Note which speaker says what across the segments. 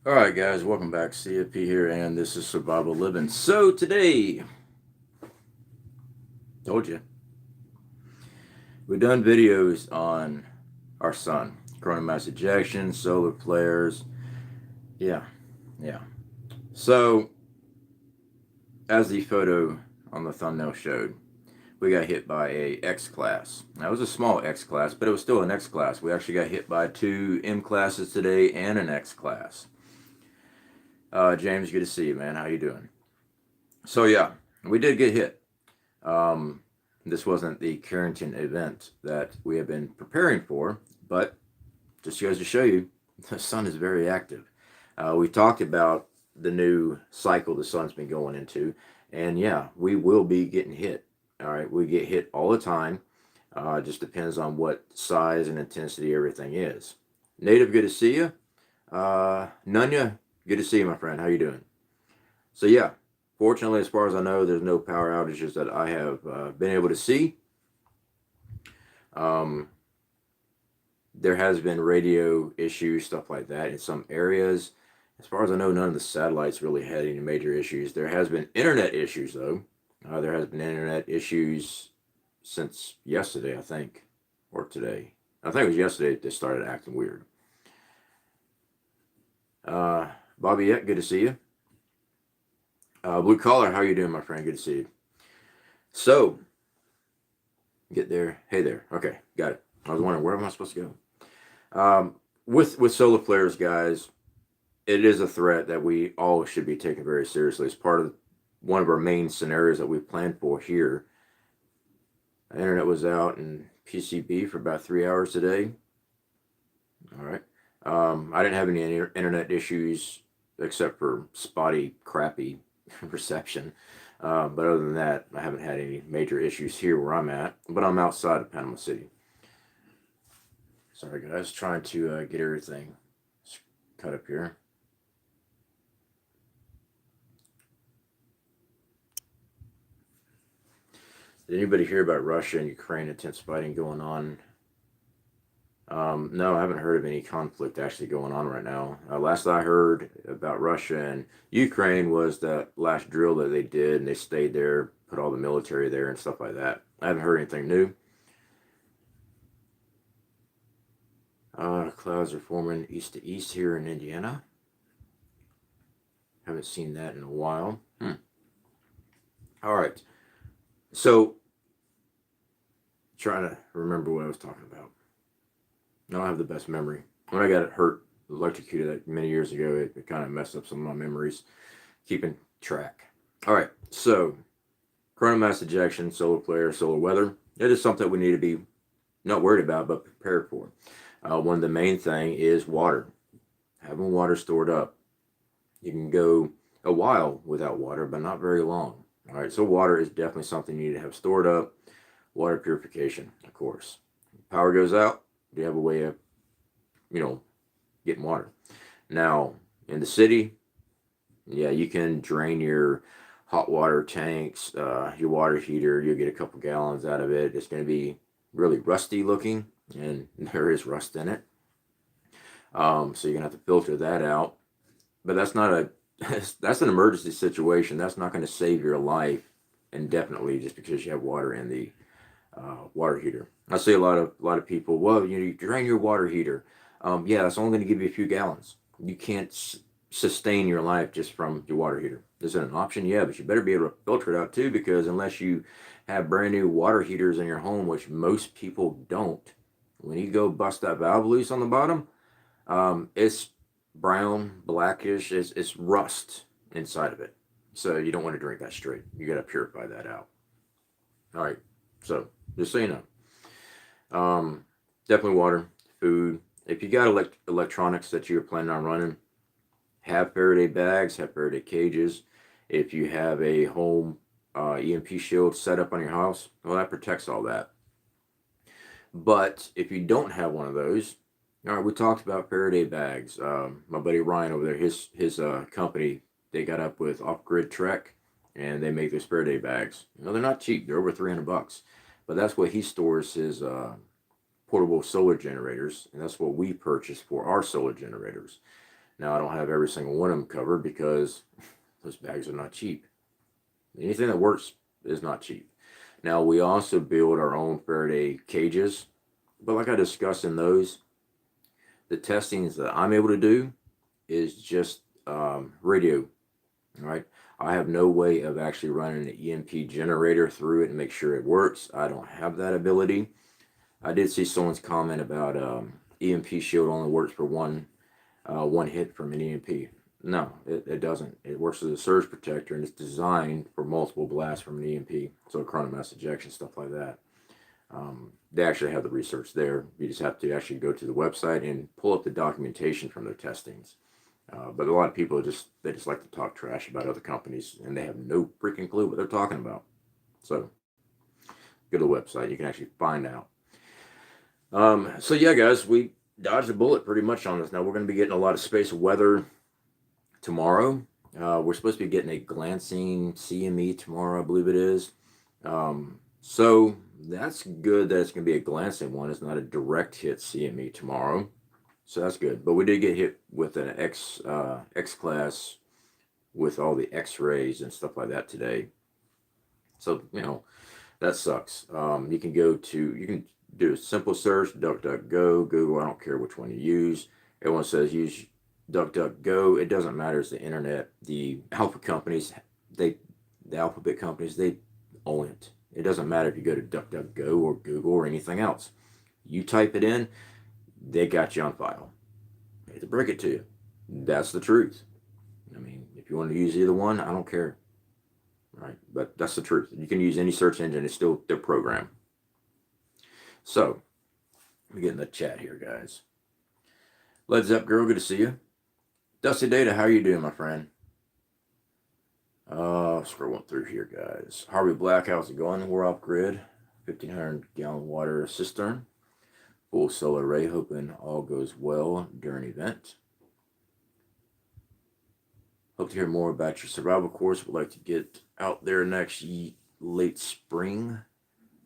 Speaker 1: Alright guys, welcome back. CFP here, and this is Survival Living. So today, told you, we've done videos on our sun, coronal mass ejection, solar flares. Yeah. So, as the photo on the thumbnail showed, we got hit by a X class. Now, it was a small X class, but it was still an X class. We actually got hit by two M classes today and an X class. James, good to see you, man. How you doing? So yeah, we did get hit. This wasn't the Carrington event that we have been preparing for, but just goes to show you, the sun is very active. We talked about the new cycle the sun's been going into, and yeah, we will be getting hit. All right, we get hit all the time. Just depends on what size and intensity everything is. Native, good to see you. Nunya, good to see you, my friend. How you doing? So yeah, fortunately, as far as I know, there's no power outages that I have been able to see. Um, there has been radio issues, stuff like that in some areas. As far as I know, none of the satellites really had any major issues. There has been internet issues, though. There has been internet issues since yesterday, I think, or today. I think it was yesterday they started acting weird. Bobby, yeah, good to see you. Blue Collar, how you doing, my friend? Good to see you. So, get there. Hey there. Okay, got it. I was wondering, where am I supposed to go? With solar flares, guys, it is a threat that we all should be taking very seriously. It's part of one of our main scenarios that we planned for here. The internet was out in PCB for about 3 hours today. All right. I didn't have any internet issues except for spotty, crappy reception. But other than that, I haven't had any major issues here where I'm at. But I'm outside of Panama City. Sorry, guys. Trying to get everything cut up here. Did anybody hear about Russia and Ukraine intense fighting going on? No, I haven't heard of any conflict actually going on right now. Last I heard about Russia and Ukraine was that last drill that they did, and they stayed there, put all the military there and stuff like that. I haven't heard anything new. Clouds are forming east to east here in Indiana. Haven't seen that in a while. All right. So, trying to remember what I was talking about. I don't have the best memory. When I got hurt, electrocuted many years ago, it kind of messed up some of my memories, keeping track. All right, so coronal mass ejection, solar flare, solar weather. It is something we need to be not worried about, but prepared for. One of the main thing is water. Having water stored up. You can go a while without water, but not very long. All right, so water is definitely something you need to have stored up. Water purification, of course. Power goes out, you have a way of, getting water. Now, in the city, yeah, you can drain your hot water tanks, your water heater. You'll get a couple gallons out of it. It's going to be really rusty looking, and there is rust in it. So you're going to have to filter that out. But that's not that's an emergency situation. That's not going to save your life indefinitely just because you have water in the water heater. I see a lot of people. Well, you drain your water heater. Yeah, that's only going to give you a few gallons. You can't sustain your life just from your water heater. Is it an option? Yeah, but you better be able to filter it out too, because unless you have brand new water heaters in your home, which most people don't, when you go bust that valve loose on the bottom, it's brown, blackish. It's rust inside of it. So you don't want to drink that straight. You got to purify that out. All right. So just so you know, definitely water, food. If you got electronics that you're planning on running, have Faraday bags, have Faraday cages. If you have a home EMP shield set up on your house, well, that protects all that. But if you don't have one of those, all right, we talked about Faraday bags. My buddy Ryan over there, his company, they got up with Off Grid Trek, and they make those Faraday bags. They're not cheap. They're over $300, but that's what he stores his portable solar generators, and that's what we purchase for our solar generators. Now, I don't have every single one of them covered because those bags are not cheap. Anything that works is not cheap. Now, we also build our own Faraday cages, but like I discussed in those, the testings that I'm able to do is just radio, right? I have no way of actually running an EMP generator through it and make sure it works. I don't have that ability. I did see someone's comment about EMP shield only works for one hit from an EMP. No, it doesn't. It works as a surge protector, and it's designed for multiple blasts from an EMP, so coronal mass ejection, stuff like that. They actually have the research there. You just have to actually go to the website and pull up the documentation from their testings. But a lot of people just like to talk trash about other companies, and they have no freaking clue what they're talking about. So go to the website. You can actually find out. So yeah, guys, we dodged a bullet pretty much on this. Now we're going to be getting a lot of space weather tomorrow. We're supposed to be getting a glancing CME tomorrow, I believe it is. So that's good that it's going to be a glancing one. It's not a direct hit CME tomorrow. So that's good. But we did get hit with an X class with all the X-rays and stuff like that today. So, that sucks. You can do a simple search, DuckDuckGo, Google, I don't care which one you use. Everyone says use DuckDuckGo. It doesn't matter. It's the internet. The alphabet companies, they own it. It doesn't matter if you go to DuckDuckGo or Google or anything else. You type it in, they got you on file. I hate to break it to you. That's the truth. I mean, if you want to use either one, I don't care. Right? But that's the truth. You can use any search engine. It's still their program. So, let me get in the chat here, guys. Let's up, girl. Good to see you. Dusty Data, how are you doing, my friend? Scrolling through here, guys. Harvey Black, how's it going? We're off grid. 1,500-gallon water cistern. Full solar array, hoping all goes well during event. Hope to hear more about your survival course. Would like to get out there next late spring,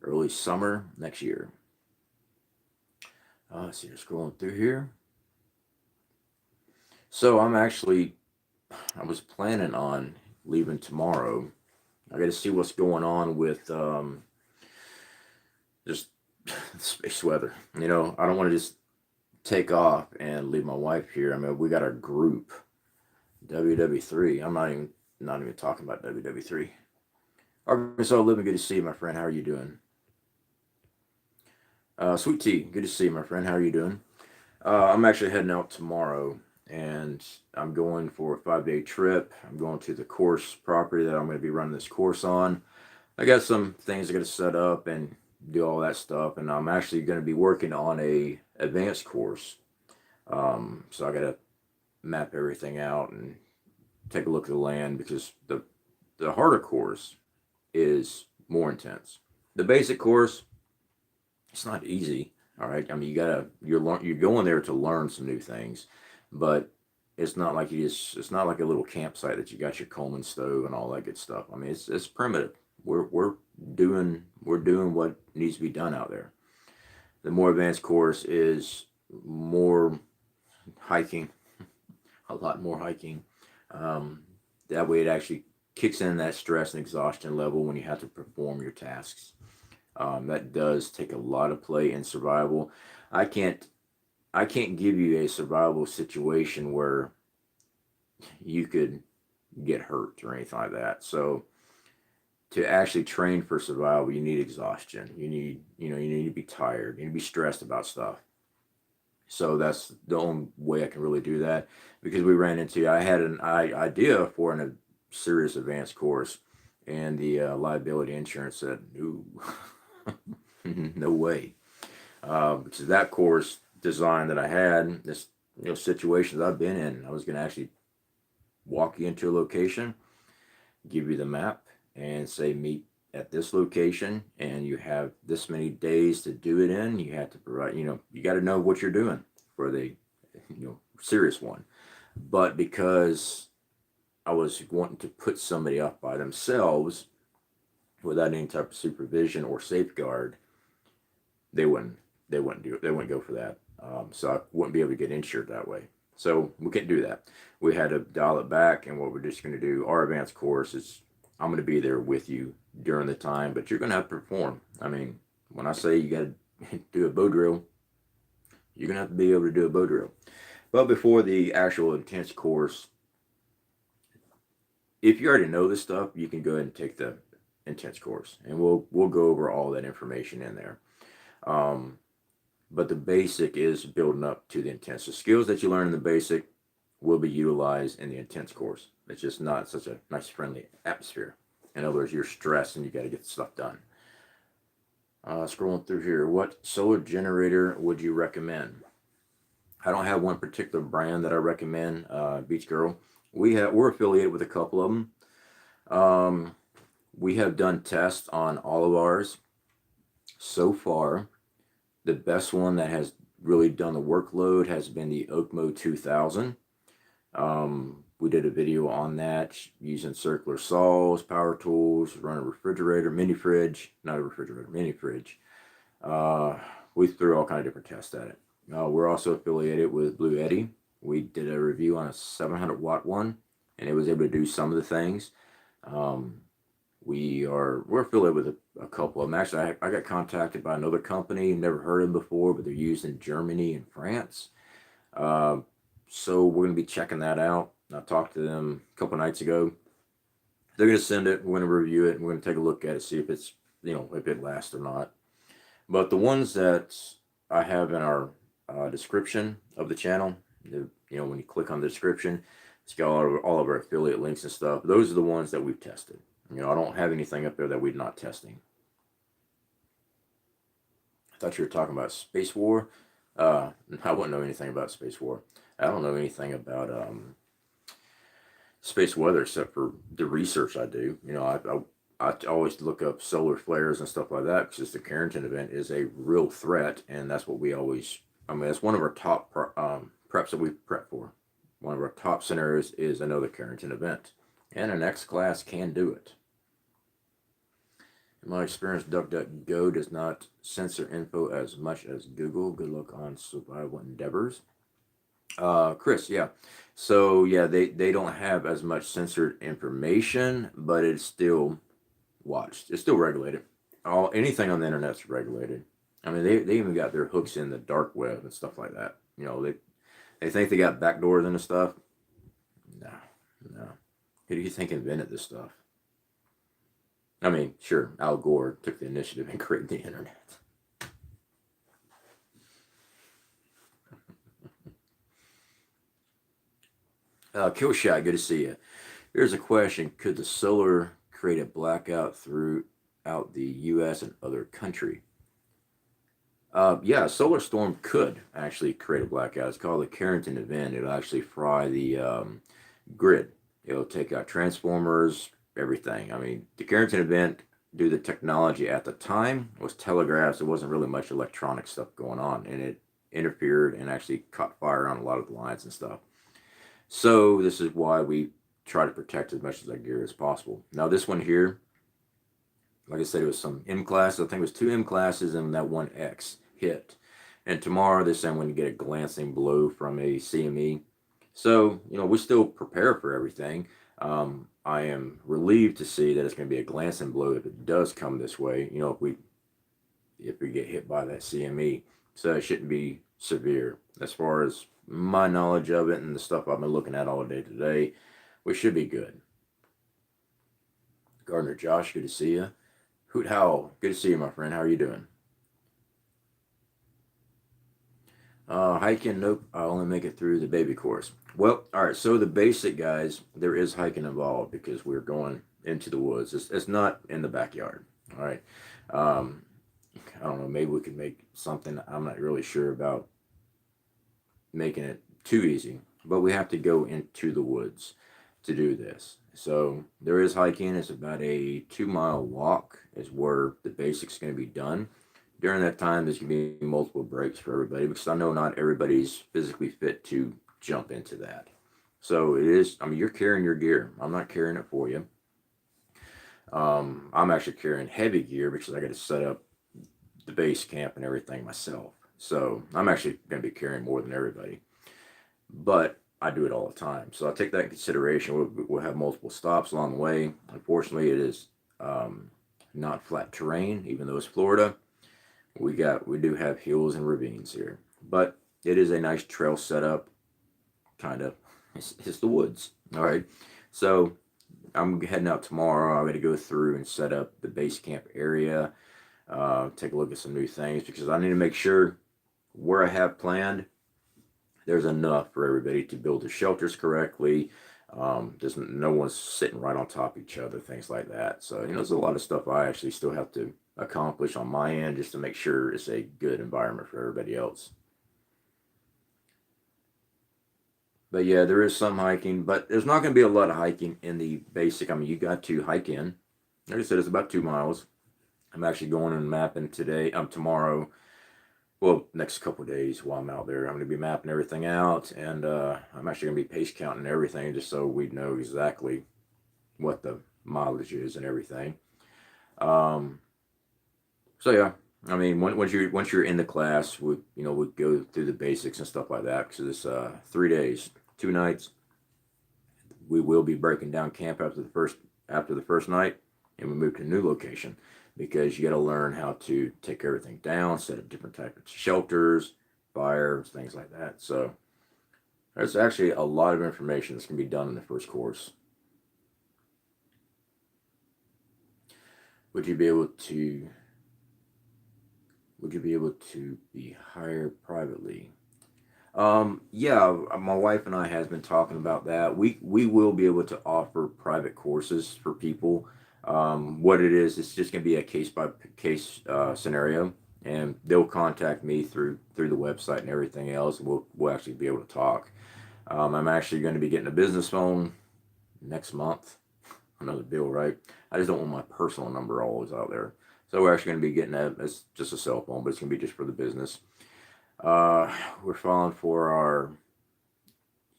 Speaker 1: early summer next year. So you're scrolling through here. So I was planning on leaving tomorrow. I got to see what's going on with just space weather. I don't want to just take off and leave my wife here. I mean, we got our group, WW3. I'm not even talking about WW3. Arkansas Living, good to see you, my friend. How are you doing? Sweet Tea, good to see you, my friend. How are you doing? I'm actually heading out tomorrow, and I'm going for a 5-day trip. I'm going to the course property that I'm going to be running this course on. I got some things I got to set up and do all that stuff, and I'm actually going to be working on a advanced course. So I got to map everything out and take a look at the land, because the harder course is more intense. The basic course, it's not easy. All right. I mean, you're going there to learn some new things, but it's not like it's not like a little campsite that you got your Coleman stove and all that good stuff. I mean, it's primitive. We're doing what needs to be done out there. The more advanced course is more hiking, a lot more hiking. That way it actually kicks in that stress and exhaustion level when you have to perform your tasks. That does take a lot of play in survival. I can't give you a survival situation where you could get hurt or anything like that. So to actually train for survival, you need exhaustion. You need to be tired. You need to be stressed about stuff. So that's the only way I can really do that, because I had an idea for a serious advanced course, and the liability insurance said, no, no way. Because that course design that I had, this situations I've been in, I was going to actually walk you into a location, give you the map, and say meet at this location, and you have this many days to do it in. You have to provide, you got to know what you're doing for the serious one. But because I was wanting to put somebody up by themselves without any type of supervision or safeguard, they wouldn't do it. They wouldn't go for that. So I wouldn't be able to get insured that way. So we can't do that. We had to dial it back, and what we're just going to do, our advanced course is, I'm going to be there with you during the time, but you're going to have to perform. I mean, when I say you got to do a bow drill, you're going to have to be able to do a bow drill. But before the actual intense course, if you already know this stuff, you can go ahead and take the intense course, and we'll go over all that information in there. But the basic is building up to the intense. The skills that you learn in the basic will be utilized in the intense course. It's just not such a nice, friendly atmosphere. In other words, you're stressed and you got to get stuff done. Scrolling through here, what solar generator would you recommend? I don't have one particular brand that I recommend. Beach Girl. We're affiliated with a couple of them. We have done tests on all of ours. So far, the best one that has really done the workload has been the OKMO 2000. We did a video on that using circular saws, power tools, run a refrigerator, mini fridge, not a refrigerator, mini fridge. We threw all kind of different tests at it. We're also affiliated with Bluetti. We did a review on a 700 watt one, and it was able to do some of the things. We're affiliated with a couple of them. Actually, I got contacted by another company, never heard of them before, but they're used in Germany and France. So we're going to be checking that out. I talked to them a couple nights ago. They're going to send it. We're going to review it, and we're going to take a look at it, see if it's, if it lasts or not. But the ones that I have in our description of the channel, when you click on the description, it's got all of our affiliate links and stuff. Those are the ones that we've tested. I don't have anything up there that we're not testing. I thought you were talking about Space War. I wouldn't know anything about Space War. I don't know anything about space weather except for the research I do. I always look up solar flares and stuff like that because the Carrington event is a real threat, and that's what we always. That's one of our top preps that we prep for. One of our top scenarios is another Carrington event, and an X class can do it. In my experience, DuckDuckGo does not censor info as much as Google. Good luck on survival endeavors. Chris, yeah. So, yeah, they don't have as much censored information, but it's still watched. It's still regulated. Anything on the internet's regulated. They even got their hooks in the dark web and stuff like that. They think they got backdoors into stuff. No. Who do you think invented this stuff? Sure, Al Gore took the initiative and created the internet. Killshot, good to see you. Here's a question. Could the solar create a blackout throughout the U.S. and other country? Yeah, a solar storm could actually create a blackout. It's called the Carrington event. It'll actually fry the grid. It'll take out transformers, everything. The Carrington event, due to the technology at the time, was telegraphs. There wasn't really much electronic stuff going on, and it interfered and actually caught fire on a lot of the lines and stuff. So this is why we try to protect as much of that gear as possible. Now this one here, like I said, it was some M classes. I think it was 2 M classes and that 1 X hit. And tomorrow they're saying we're going to get a glancing blow from a CME. So, we still prepare for everything. I am relieved to see that it's going to be a glancing blow if it does come this way, if we get hit by that CME. So it shouldn't be severe. As far as my knowledge of it and the stuff I've been looking at all day today, we should be good. Gardner Josh, good to see you. Hoot Howl, good to see you, my friend. How are you doing? Hiking, nope. I only make it through the baby course. Well, all right. So the basic, guys, there is hiking involved because we're going into the woods. It's not in the backyard. All right. I don't know. Maybe we could make something. I'm not really sure about making it too easy, but we have to go into the woods to do this. So there is hiking. It's about a 2-mile walk is where the basics going to be done. During that time, there's going to be multiple breaks for everybody because I know not everybody's physically fit to jump into that. So it is, you're carrying your gear. I'm not carrying it for you. I'm actually carrying heavy gear because I got to set up the base camp and everything myself. So I'm actually going to be carrying more than everybody. but I do it all the time. So I take that in consideration. We'll have multiple stops along the way. Unfortunately, it is not flat terrain, even though it's Florida. We do have hills and ravines here, but it is a nice trail setup. Kind of, it's the woods. All right, so I'm heading out tomorrow. I'm going to go through and set up the base camp area. Take a look at some new things because I need to make sure where I have planned, there's enough for everybody to build the shelters correctly. There's no one's sitting right on top of each other, things like that. So, there's a lot of stuff I actually still have to accomplish on my end just to make sure it's a good environment for everybody else. But yeah, there is some hiking, but there's not going to be a lot of hiking in the basic. I mean, you got to hike in. Like I said, it's about 2 miles. I'm actually going and mapping tomorrow. Well, next couple of days while I'm out there, I'm going to be mapping everything out, and I'm actually going to be pace counting everything just so we know exactly what the mileage is and everything. So yeah, I mean, once you're in the class, we go through the basics and stuff like that because it's 3 days, 2 nights. We will be breaking down camp after the first night, and we move to a new location because you got to learn how to take everything down, set up different types of shelters, fires, things like that. So there's actually a lot of information that's going to be done in the first course. Would you be able to be hired privately? Yeah, my wife and I has been talking about that. We will be able to offer private courses for people. What it is, it's just going to be a case by case scenario, and they'll contact me through the website and everything else. We'll actually be able to talk. I'm actually going to be getting a business phone next month. Another bill, right? I just don't want my personal number always out there. So we're actually going to be getting it's just a cell phone, but it's going to be just for the business. We're filing for our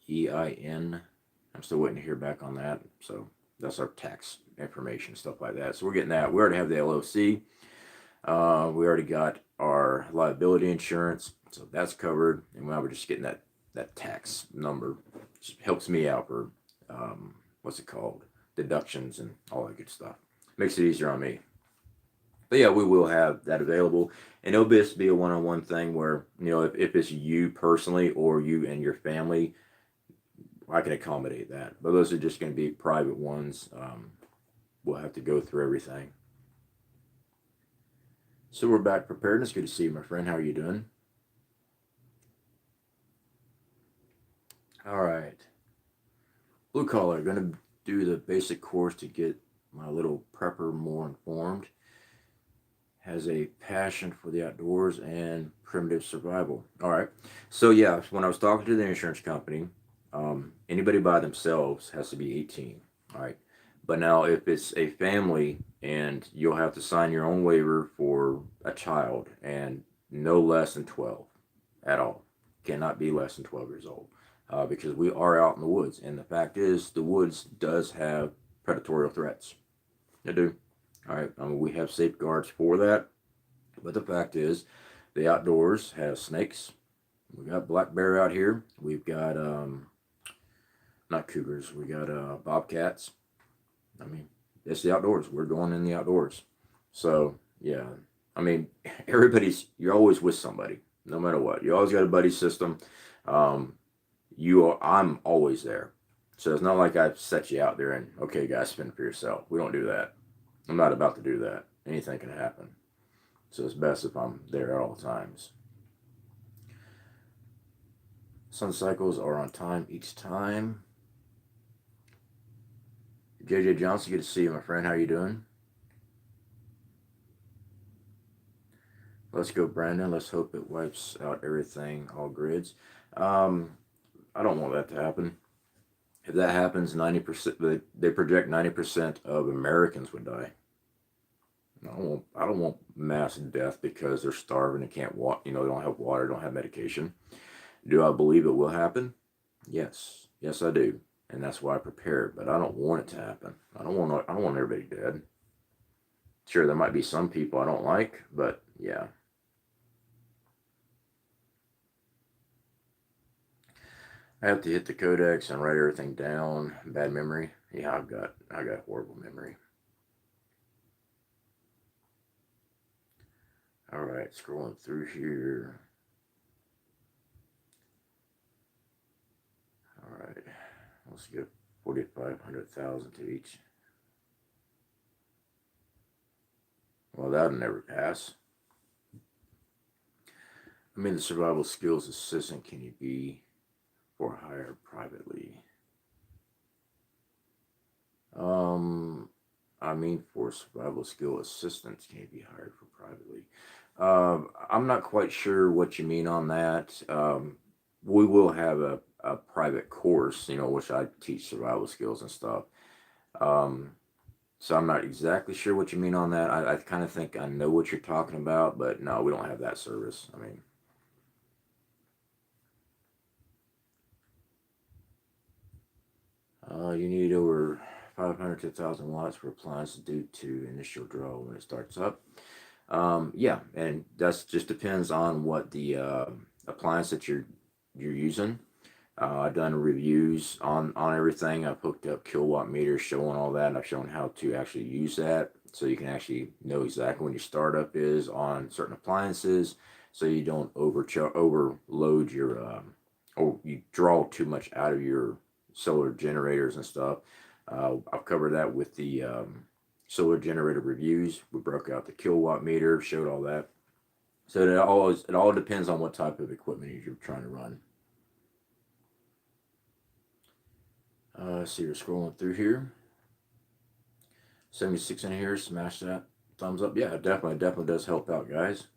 Speaker 1: EIN. I'm still waiting to hear back on that. So that's our tax information, stuff like that. So we're getting that. We already have the LLC. We already got our liability insurance, so that's covered. And now we're just getting that tax number. Which helps me out for what's it called? Deductions and all that good stuff. Makes it easier on me. But yeah, we will have that available, and it'll just be a one-on-one thing where, if it's you personally or you and your family, I can accommodate that. But those are just going to be private ones. We'll have to go through everything. So we're back. Preparedness. Good to see you, my friend. How are you doing? All right. Blue collar. Going to do the basic course to get my little prepper more informed. Has a passion for the outdoors and primitive survival. All right. So yeah, when I was talking to the insurance company, anybody by themselves has to be 18. All right. But now if it's a family, and you'll have to sign your own waiver for a child, and no less than 12 at all. Cannot be less than 12 years old. Because we are out in the woods. And the fact is, the woods does have predatory threats. They do. All right, we have safeguards for that, but the fact is, the outdoors has snakes. We got black bear out here. We've got not cougars. We got bobcats. I mean, it's the outdoors. We're going in the outdoors. So yeah, I mean, you're always with somebody, no matter what. You always got a buddy system. I'm always there. So it's not like I've set you out there and, okay, guys, spend for yourself. We don't do that. I'm not about to do that. Anything can happen. So it's best if I'm there at all times. Sun cycles are on time each time. JJ Johnson, good to see you, my friend. How you doing? Let's go, Brandon. Let's hope it wipes out everything, all grids. I don't want that to happen. If that happens, 90%, they project 90% of Americans would die. I don't want mass death because they're starving and can't walk. They don't have water, don't have medication. Do I believe it will happen? Yes, I do, and that's why I prepared. But I don't want it to happen. I don't want everybody dead. Sure, there might be some people I don't like, but yeah. I have to hit the codex and write everything down. Bad memory. Yeah, I got horrible memory. All right, scrolling through here. All right, let's get 4,500,000 to each. Well, that'll never pass. I mean, the survival skills assistant, can you be for hire privately? I mean, for survival skill assistants, can you be hired for privately? I'm not quite sure what you mean on that. We will have a private course, which I teach survival skills and stuff. So I'm not exactly sure what you mean on that. I kind of think I know what you're talking about, but no, we don't have that service. I mean, you need over 500 to 1,000 watts for appliance due to initial draw when it starts up. Yeah, and that just depends on what the appliance that you're using. I've done reviews on everything. I've hooked up kilowatt meters showing all that, and I've shown how to actually use that, so you can actually know exactly when your startup is on certain appliances, so you don't overload your or you draw too much out of your solar generators and stuff. I've covered that with the solar generator reviews. We broke out the kilowatt meter, showed all that. So it all depends on what type of equipment you're trying to run. See, you're scrolling through here. 76 in here, smash that thumbs up. Yeah, definitely does help out, guys.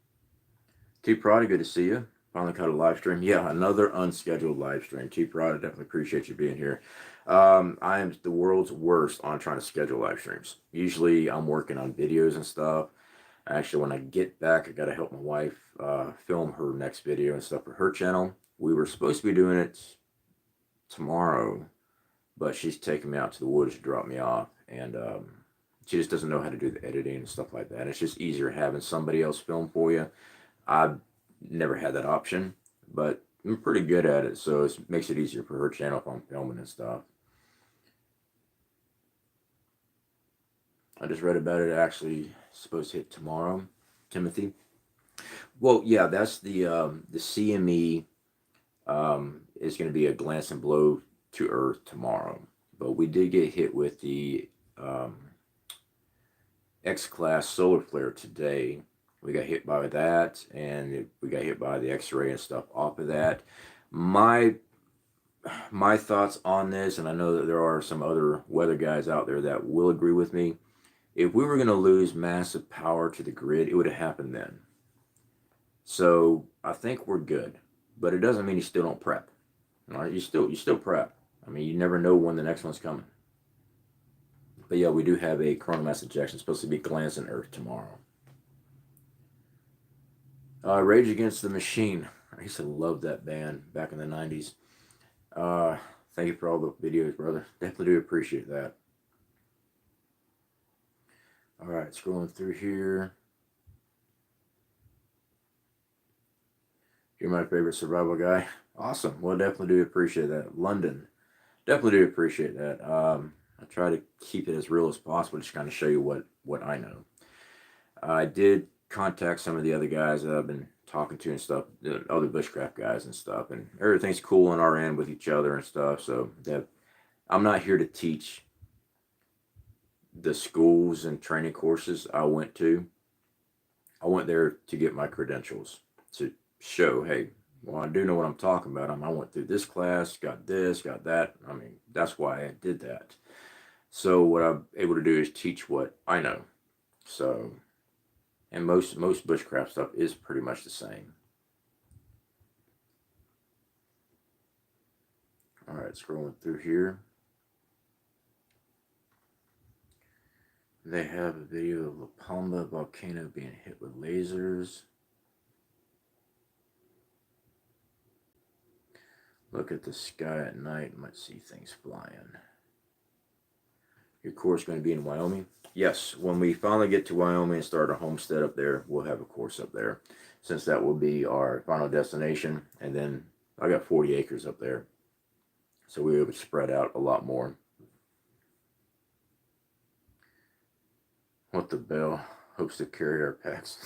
Speaker 1: T-Prod, good to see you. Finally caught a live stream. Yeah, another unscheduled live stream. T-Prod, I definitely appreciate you being here. I am the world's worst on trying to schedule live streams. Usually I'm working on videos and stuff. Actually, when I get back, I got to help my wife film her next video and stuff for her channel. We were supposed to be doing it tomorrow, but she's taking me out to the woods to drop me off, and she just doesn't know how to do the editing and stuff like that. It's just easier having somebody else film for you. I've never had that option, but I'm pretty good at it, so it makes it easier for her channel if I'm filming and stuff. I just read about it. Actually, supposed to hit tomorrow, Timothy. Well, yeah, that's the CME is going to be a glancing blow to Earth tomorrow, but we did get hit with the X-class solar flare today. We got hit by that, and we got hit by the X-ray and stuff off of that. My thoughts on this, and I know that there are some other weather guys out there that will agree with me. If we were going to lose massive power to the grid, it would have happened then. So I think we're good, but it doesn't mean you still don't prep. All right, you still prep. I mean, you never know when the next one's coming. But yeah, we do have a coronal mass ejection. It's supposed to be glancing Earth tomorrow. Rage Against the Machine. I used to love that band back in the 90s. Thank you for all the videos, brother. Definitely do appreciate that. All right, scrolling through here. You're my favorite survival guy. Awesome. Well, definitely do appreciate that. London. Definitely do appreciate that. I try to keep it as real as possible, just kind of show you what I know. I did contact some of the other guys that I've been talking to and stuff, the other bushcraft guys and stuff, and everything's cool on our end with each other and stuff. So that I'm not here to teach the schools and training courses I went to. I went there to get my credentials to show, hey, well, I do know what I'm talking about. I went through this class, got this, got that. I mean, that's why I did that. So what I'm able to do is teach what I know. So, and most bushcraft stuff is pretty much the same. All right, scrolling through here. They have a video of La Palma volcano being hit with lasers. Look at the sky at night, you might see things flying. Your course going to be in Wyoming? Yes, when we finally get to Wyoming and start a homestead up there, we'll have a course up there, since that will be our final destination. And then I got 40 acres up there. So we would spread out a lot more. What the bell? Hopes to carry our packs.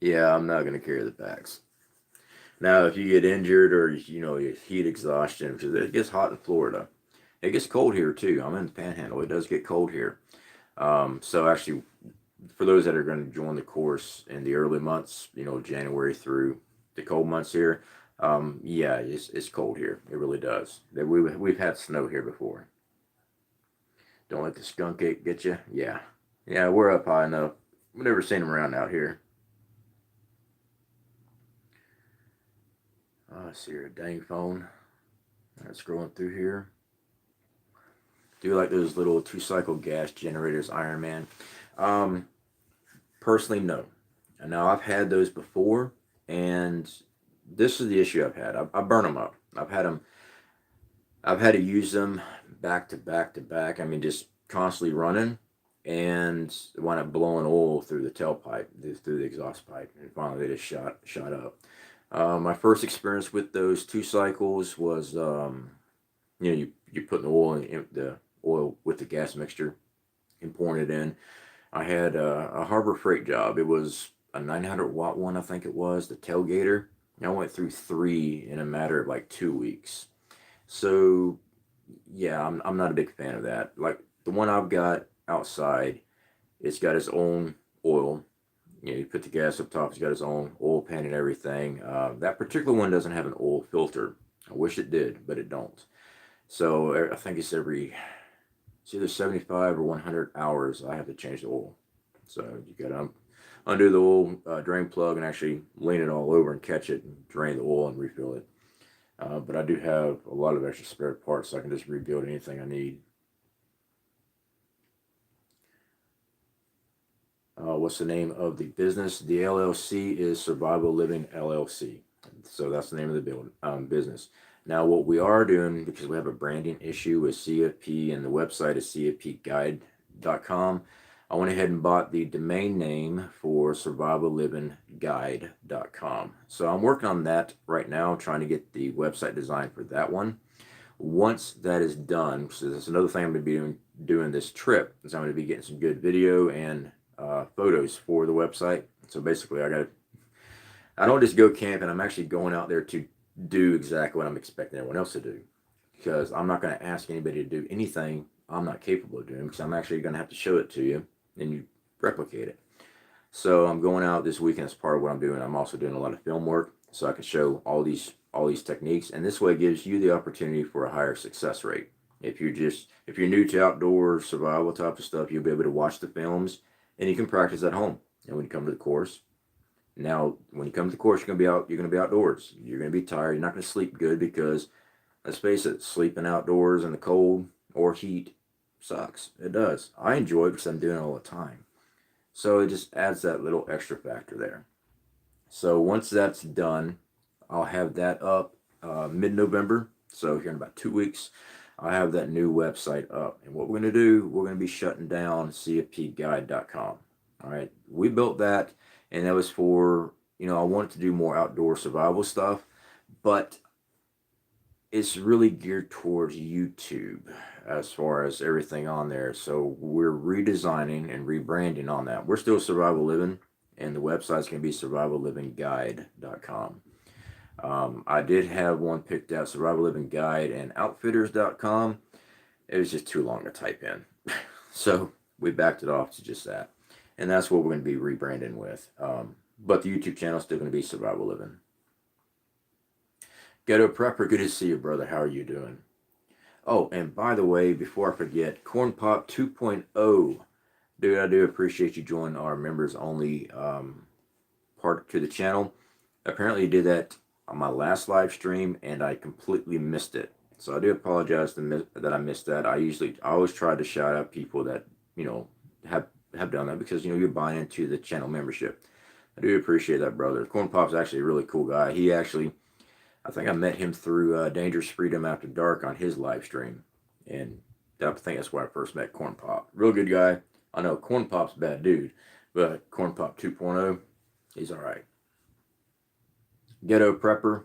Speaker 1: Yeah, I'm not going to carry the packs. Now, if you get injured or, you heat exhaustion, because it gets hot in Florida. It gets cold here too. I'm in the Panhandle. It does get cold here. So actually, for those that are going to join the course in the early months, January through the cold months here, yeah, it's cold here. It really does. We've had snow here before. Don't let the skunk ape get you. Yeah, yeah, we're up high enough. We've never seen them around out here. I see your dang phone. All right, scrolling through here. Do you like those little 2-cycle gas generators, Iron Man? Personally, no. And now I've had those before, and this is the issue I've had. I burn them up. I've had to use them back to back to back. I mean, just constantly running, and wind up blowing oil through the tailpipe, through the exhaust pipe, and finally they just shot up. My first experience with those 2 cycles was, you put the oil in the oil with the gas mixture and pouring it in. I had a Harbor Freight job. It was a 900-watt one, I think it was, the tailgater. I went through 3 in a matter of like 2 weeks. So yeah, I'm not a big fan of that. Like the one I've got outside, it's got its own oil. You put the gas up top, it's got its own oil pan and everything. That particular one doesn't have an oil filter. I wish it did, but it don't. So I think it's either 75 or 100 hours I have to change the oil. So you got to undo the oil drain plug and actually lean it all over and catch it and drain the oil and refill it. But I do have a lot of extra spare parts, so I can just rebuild anything I need. What's the name of the business? The LLC is Survival Living LLC. So that's the name of the business. Now, what we are doing, because we have a branding issue with CFP and the website is cfpguide.com, I went ahead and bought the domain name for survivallivingguide.com. So I'm working on that right now, trying to get the website designed for that one. Once that is done, so that's another thing I'm going to be doing this trip, is I'm going to be getting some good video and photos for the website. So basically, I don't just go camping. I'm actually going out there to do exactly what I'm expecting everyone else to do, because I'm not going to ask anybody to do anything I'm not capable of doing, because I'm actually going to have to show it to you and you replicate it. So I'm going out this weekend as part of what I'm doing. I'm also doing a lot of film work, so I can show all these techniques, and this way it gives you the opportunity for a higher success rate. If you're new to outdoor survival type of stuff, you'll be able to watch the films and you can practice at home. And when you come to the course, you're going to be outdoors. You're going to be tired. You're not going to sleep good, because let's face it, sleeping outdoors in the cold or heat sucks. It does. I enjoy it because I'm doing it all the time. So it just adds that little extra factor there. So once that's done, I'll have that up mid-November. So here in about 2 weeks, I'll have that new website up. And what we're going to do, we're going to be shutting down cfpguide.com. All right. We built that, and that was for, I wanted to do more outdoor survival stuff, but it's really geared towards YouTube as far as everything on there. So we're redesigning and rebranding on that. We're still Survival Living, and the website's going to be survivallivingguide.com. I did have one picked out, Survival Living Guide and Outfitters.com. It was just too long to type in. So we backed it off to just that. And that's what we're going to be rebranding with. But the YouTube channel is still going to be Survival Living. Ghetto Prepper, good to see you, brother. How are you doing? Oh, and by the way, before I forget, Corn Pop 2.0. Dude, I do appreciate you joining our members only part to the channel. Apparently you did that on my last live stream, and I completely missed it. So I do apologize that I missed that. I always try to shout out people that, have done that, because, you're buying into the channel membership. I do appreciate that, brother. Corn Pop's actually a really cool guy. I think I met him through Dangerous Freedom After Dark on his live stream. And I think that's where I first met Corn Pop. Real good guy. I know Corn Pop's a bad dude, but Corn Pop 2.0, he's all right. Ghetto Prepper.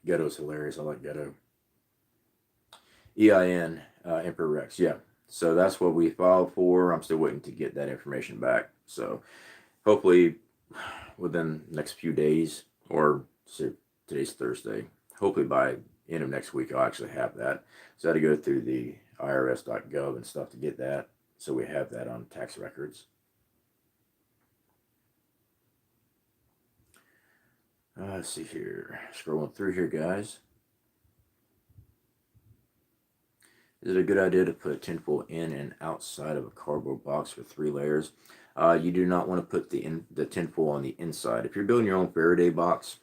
Speaker 1: Ghetto's hilarious. I like Ghetto. EIN, Emperor Rex, yeah. So that's what we filed for. I'm still waiting to get that information back. So hopefully within the next few days, or say today's Thursday, hopefully by end of next week I'll actually have that. So I had to go through the irs.gov and stuff to get that. So we have that on tax records. Let's see here. Scrolling through here, guys. Is it a good idea to put tinfoil in and outside of a cardboard box with 3 layers? You do not want to put the tinfoil on the inside. If you're building your own Faraday box,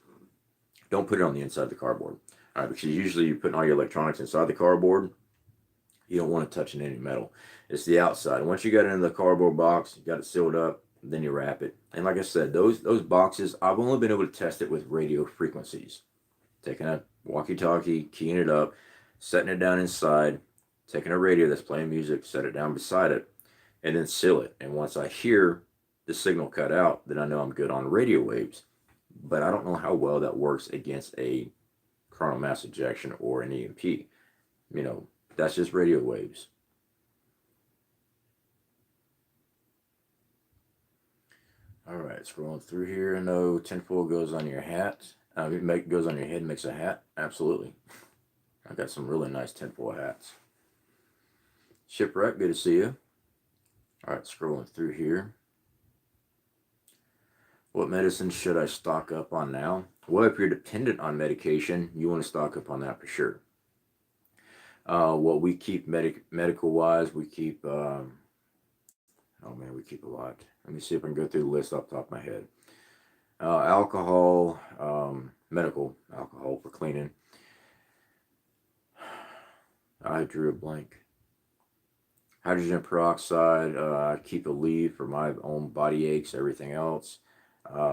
Speaker 1: don't put it on the inside of the cardboard. All right, because usually you're putting all your electronics inside the cardboard. You don't want to touch any metal. It's the outside. Once you got it in the cardboard box, you got it sealed up, then you wrap it. And like I said, those boxes, I've only been able to test it with radio frequencies. Taking a walkie-talkie, keying it up, setting it down inside, taking a radio that's playing music, set it down beside it, and then seal it. And once I hear the signal cut out, then I know I'm good on radio waves. But I don't know how well that works against a coronal mass ejection or an EMP. You know, that's just radio waves. All right, scrolling through here. No, tinfoil goes on your hat. Goes on your head, makes a hat. Absolutely. I got some really nice tinfoil hats. Shipwreck, good to see you. All right, scrolling through here. What medicine should I stock up on now? Well, if you're dependent on medication, you want to stock up on that for sure. What we keep medical-wise, we keep, oh man, we keep a lot. Let me see if I can go through the list off the top of my head. Alcohol, medical alcohol for cleaning. I drew a blank. Hydrogen peroxide, I keep a leave for my own body aches, everything else.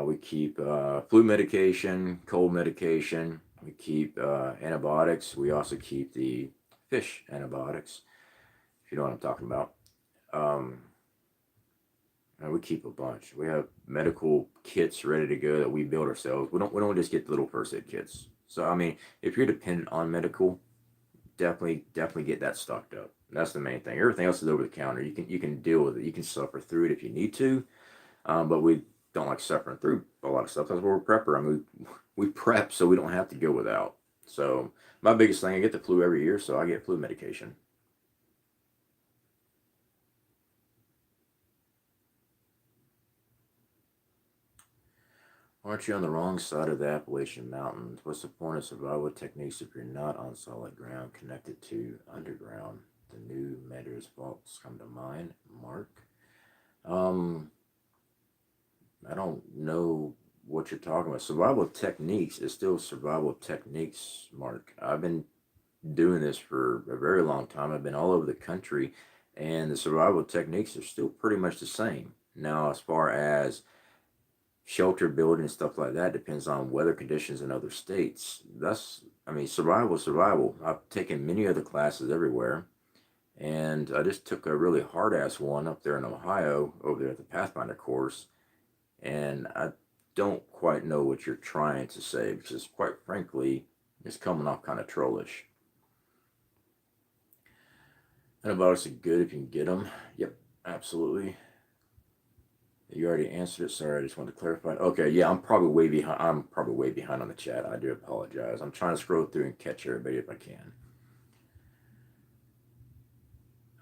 Speaker 1: We keep flu medication, cold medication. We keep antibiotics. We also keep the fish antibiotics, if you know what I'm talking about. And we keep a bunch. We have medical kits ready to go that we build ourselves. We don't just get the little first aid kits. So I mean, if you're dependent on medical, definitely get that stocked up. That's the main thing. Everything else is over the counter. You can deal with it. You can suffer through it if you need to, but we don't like suffering through a lot of stuff. That's why we're prepper. I mean, we prep so we don't have to go without. So my biggest thing, I get the flu every year, so I get flu medication. Aren't you on the wrong side of the Appalachian Mountains? What's the point of survival techniques if you're not on solid ground connected to underground? The new Meadows faults come to mind. Mark? I don't know what you're talking about. Survival techniques is still survival techniques, Mark. I've been doing this for a very long time. I've been all over the country, and the survival techniques are still pretty much the same. Now, as far as shelter building and stuff like that, depends on weather conditions in other states. I mean, survival. I've taken many other classes everywhere, and I just took a really hard-ass one up there in Ohio, over there at the Pathfinder course, and I don't quite know what you're trying to say, because quite frankly, it's coming off kind of trollish. Antibiotics are good if you can get them. Yep, absolutely. You already answered it. Sorry, I just wanted to clarify. Okay, yeah, I'm probably way behind on the chat. I do apologize. I'm trying to scroll through and catch everybody if I can.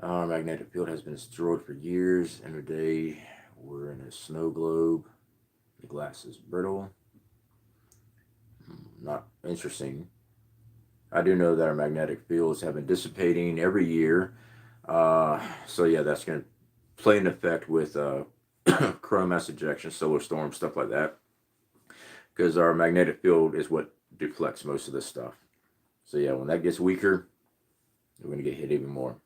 Speaker 1: Our magnetic field has been destroyed for years, and today we're in a snow globe. The glass is brittle. Not interesting. I do know that our magnetic fields have been dissipating every year. So yeah, that's going to play an effect with coronal mass ejection, solar storms, stuff like that. Because our magnetic field is what deflects most of this stuff. So yeah, when that gets weaker, we're going to get hit even more.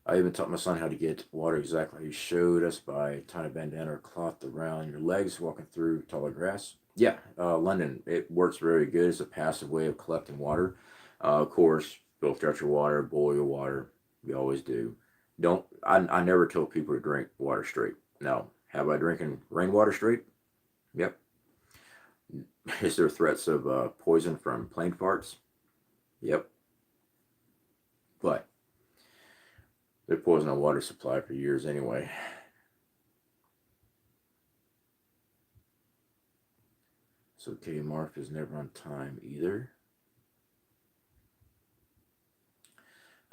Speaker 1: I even taught my son how to get water exactly. He showed us by tying a bandana or cloth around your legs walking through taller grass. Yeah, London, it works very good. It's a passive way of collecting water. Of course, filter out your water, boil your water. We always do. I never tell people to drink water straight. Now, have I drinking rainwater straight? Yep. Is there threats of poison from plane farts? Yep. But they're poisoning our water supply for years anyway. So K-Mark is never on time either.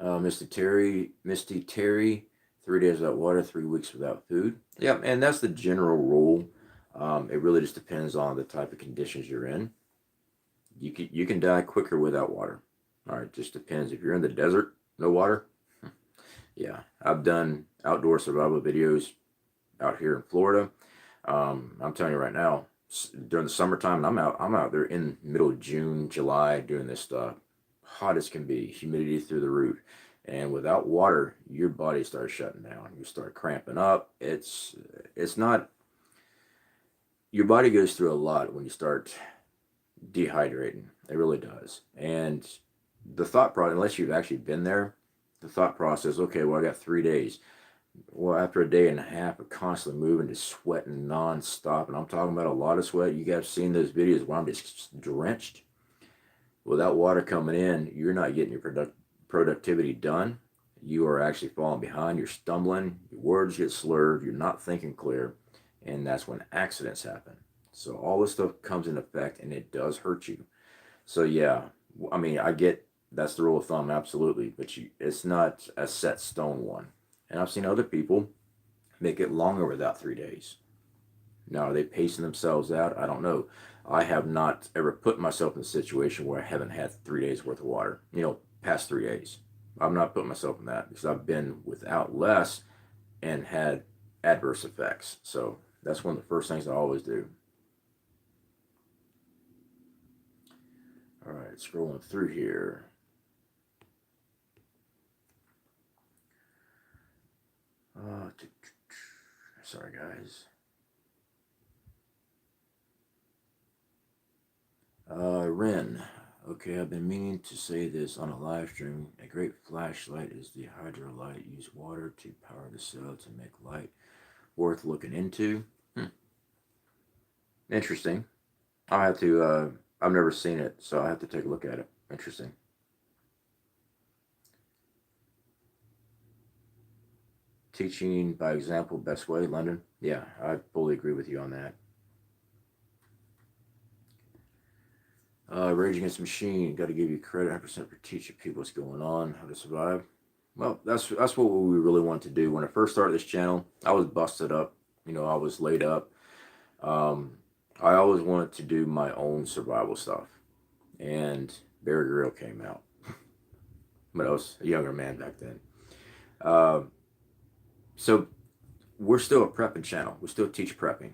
Speaker 1: Misty Terry, 3 days without water, 3 weeks without food. Yeah, and that's the general rule. It really just depends on the type of conditions you're in. You can die quicker without water. All right, just depends. If you're in the desert, no water. Yeah, I've done outdoor survival videos out here in Florida. I'm telling you right now, during the summertime, I'm out there in middle of June, July doing this stuff. Hot as can be, humidity through the roof, and without water, your body starts shutting down. You start cramping up. It's not. Your body goes through a lot when you start dehydrating. It really does. And the thought process, unless you've actually been there, the thought process, okay, well, I got 3 days. Well, after a day and a half of constantly moving, just sweating nonstop, and I'm talking about a lot of sweat. You guys seen those videos where I'm just drenched? Without water coming in, you're not getting your productivity done. You are actually falling behind. You're stumbling. Your words get slurred. You're not thinking clear. And that's when accidents happen. So all this stuff comes into effect, and it does hurt you. So yeah, I mean, I get that's the rule of thumb, absolutely. But it's not a set stone one. And I've seen other people make it longer without 3 days. Now, are they pacing themselves out? I don't know. I have not ever put myself in a situation where I haven't had 3 days worth of water, past 3 days. I'm not putting myself in that because I've been without less and had adverse effects. So that's one of the first things I always do. All right, scrolling through here. Sorry, guys. Ren. Okay, I've been meaning to say this on a live stream. A great flashlight is the HydroLight. Use water to power the cell to make light. Worth looking into. Interesting. I'll have to, I've never seen it, so I'll have to take a look at it. Interesting. Teaching by example, best way, London. Yeah, I fully agree with you on that. Rage Against the Machine. Got to give you credit 100% for teaching people what's going on, how to survive. Well, that's what we really wanted to do. When I first started this channel, I was busted up. I was laid up. I always wanted to do my own survival stuff. And Bear Grylls came out. But I was a younger man back then. So we're still a prepping channel. We still teach prepping.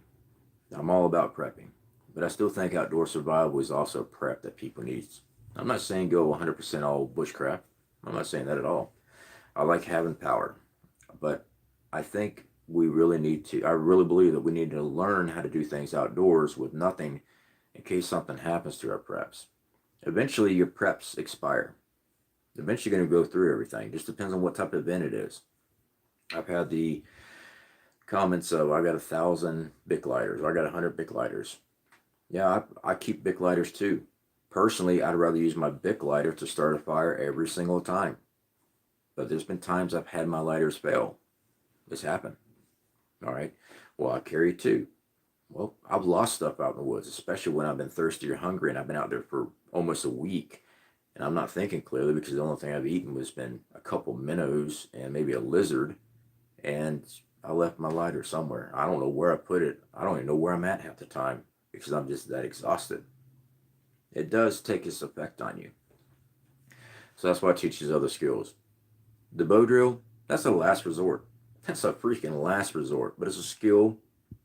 Speaker 1: I'm all about prepping. But I still think outdoor survival is also prep that people need. I'm not saying go 100% all bushcraft. I'm not saying that at all. I like having power. But I think we really need to, I really believe that we need to learn how to do things outdoors with nothing in case something happens to our preps. Eventually your preps expire. Eventually you're going to go through everything. It just depends on what type of event it is. I've had the comments of, I got 1,000 Bic lighters, or I got 100 Bic lighters. Yeah, I keep Bic lighters too. Personally, I'd rather use my Bic lighter to start a fire every single time. But there's been times I've had my lighters fail. It's happened. All right. Well, I carry two. Well, I've lost stuff out in the woods, especially when I've been thirsty or hungry and I've been out there for almost a week. And I'm not thinking clearly because the only thing I've eaten was been a couple minnows and maybe a lizard. And I left my lighter somewhere. I don't know where I put it. I don't even know where I'm at half the time because I'm just that exhausted. It does take its effect on you. So that's why I teach these other skills. The bow drill, that's a last resort. That's a freaking last resort, but it's a skill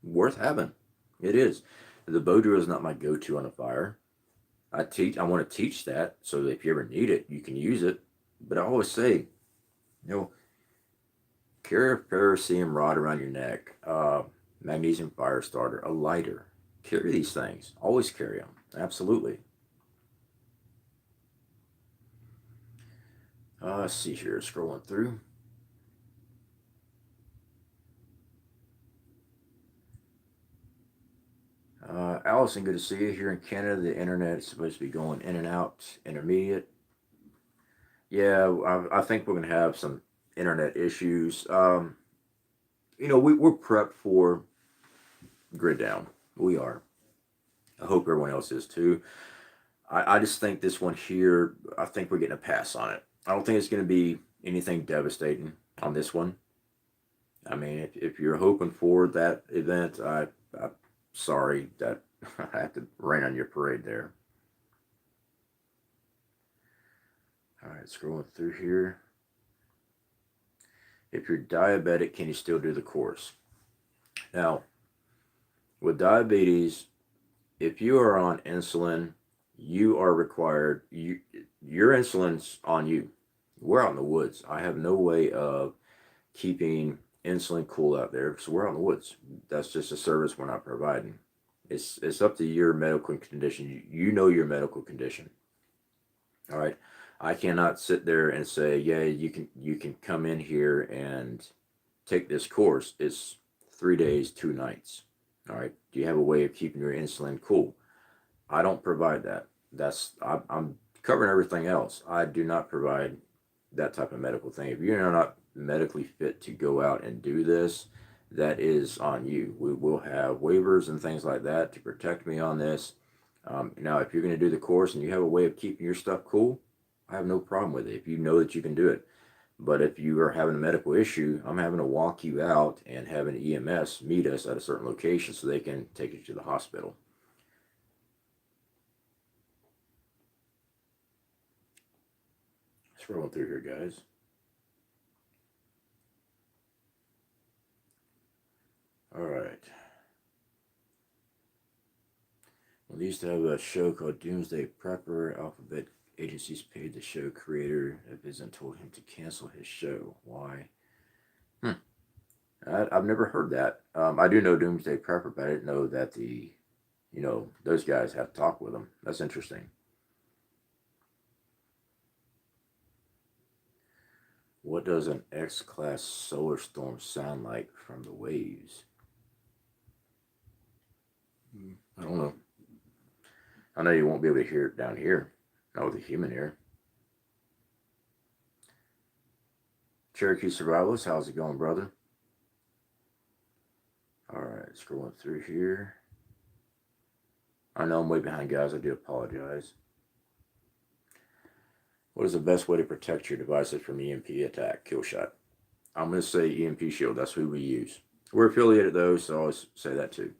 Speaker 1: worth having. It is. The bow drill is not my go-to on a fire. I want to teach that so that if you ever need it, you can use it. But I always say, carry a ferrocerium rod around your neck, magnesium fire starter, a lighter. Carry these things. Always carry them. Absolutely. Let's see here, scrolling through. Allison, good to see you here in Canada. The internet is supposed to be going in and out, intermediate. Yeah, I think we're going to have some internet issues. We're prepped for grid down. We are. I hope everyone else is too. I just think this one here, I think we're getting a pass on it. I don't think it's going to be anything devastating on this one. I mean, if you're hoping for that event, I'm sorry that I have to rain on your parade there. All right, scrolling through here. If you're diabetic, can you still do the course? Now, with diabetes, if you are on insulin, you are required, your insulin's on you. We're out in the woods. I have no way of keeping insulin cool out there because we're out in the woods. That's just a service we're not providing. It's up to your medical condition. You know your medical condition. All right. I cannot sit there and say, yeah, you can come in here and take this course. It's 3 days, 2 nights. All right. Do you have a way of keeping your insulin cool? I don't provide that. I'm covering everything else. I do not provide that type of medical thing. If you're not medically fit to go out and do this, that is on you. We will have waivers and things like that to protect me on this. Now, if you're going to do the course and you have a way of keeping your stuff cool, I have no problem with it if you know that you can do it. But if you are having a medical issue, I'm having to walk you out and have an EMS meet us at a certain location so they can take you to the hospital. Scrolling through here, guys. All right. Well, they used to have a show called Doomsday Prepper. Alphabet agencies paid the show creator a visit and told him to cancel his show. Why? I've never heard that. I do know Doomsday Prepper, but I didn't know that those guys have to talk with them. That's interesting. What does an X-class solar storm sound like from the waves? I don't know. I know you won't be able to hear it down here. Not with a human ear. Cherokee Survivalist, how's it going, brother? All right, scrolling through here. I know I'm way behind, guys. I do apologize. What is the best way to protect your devices from EMP attack, kill shot? I'm going to say EMP Shield. That's who we use. We're affiliated though, so I always say that too.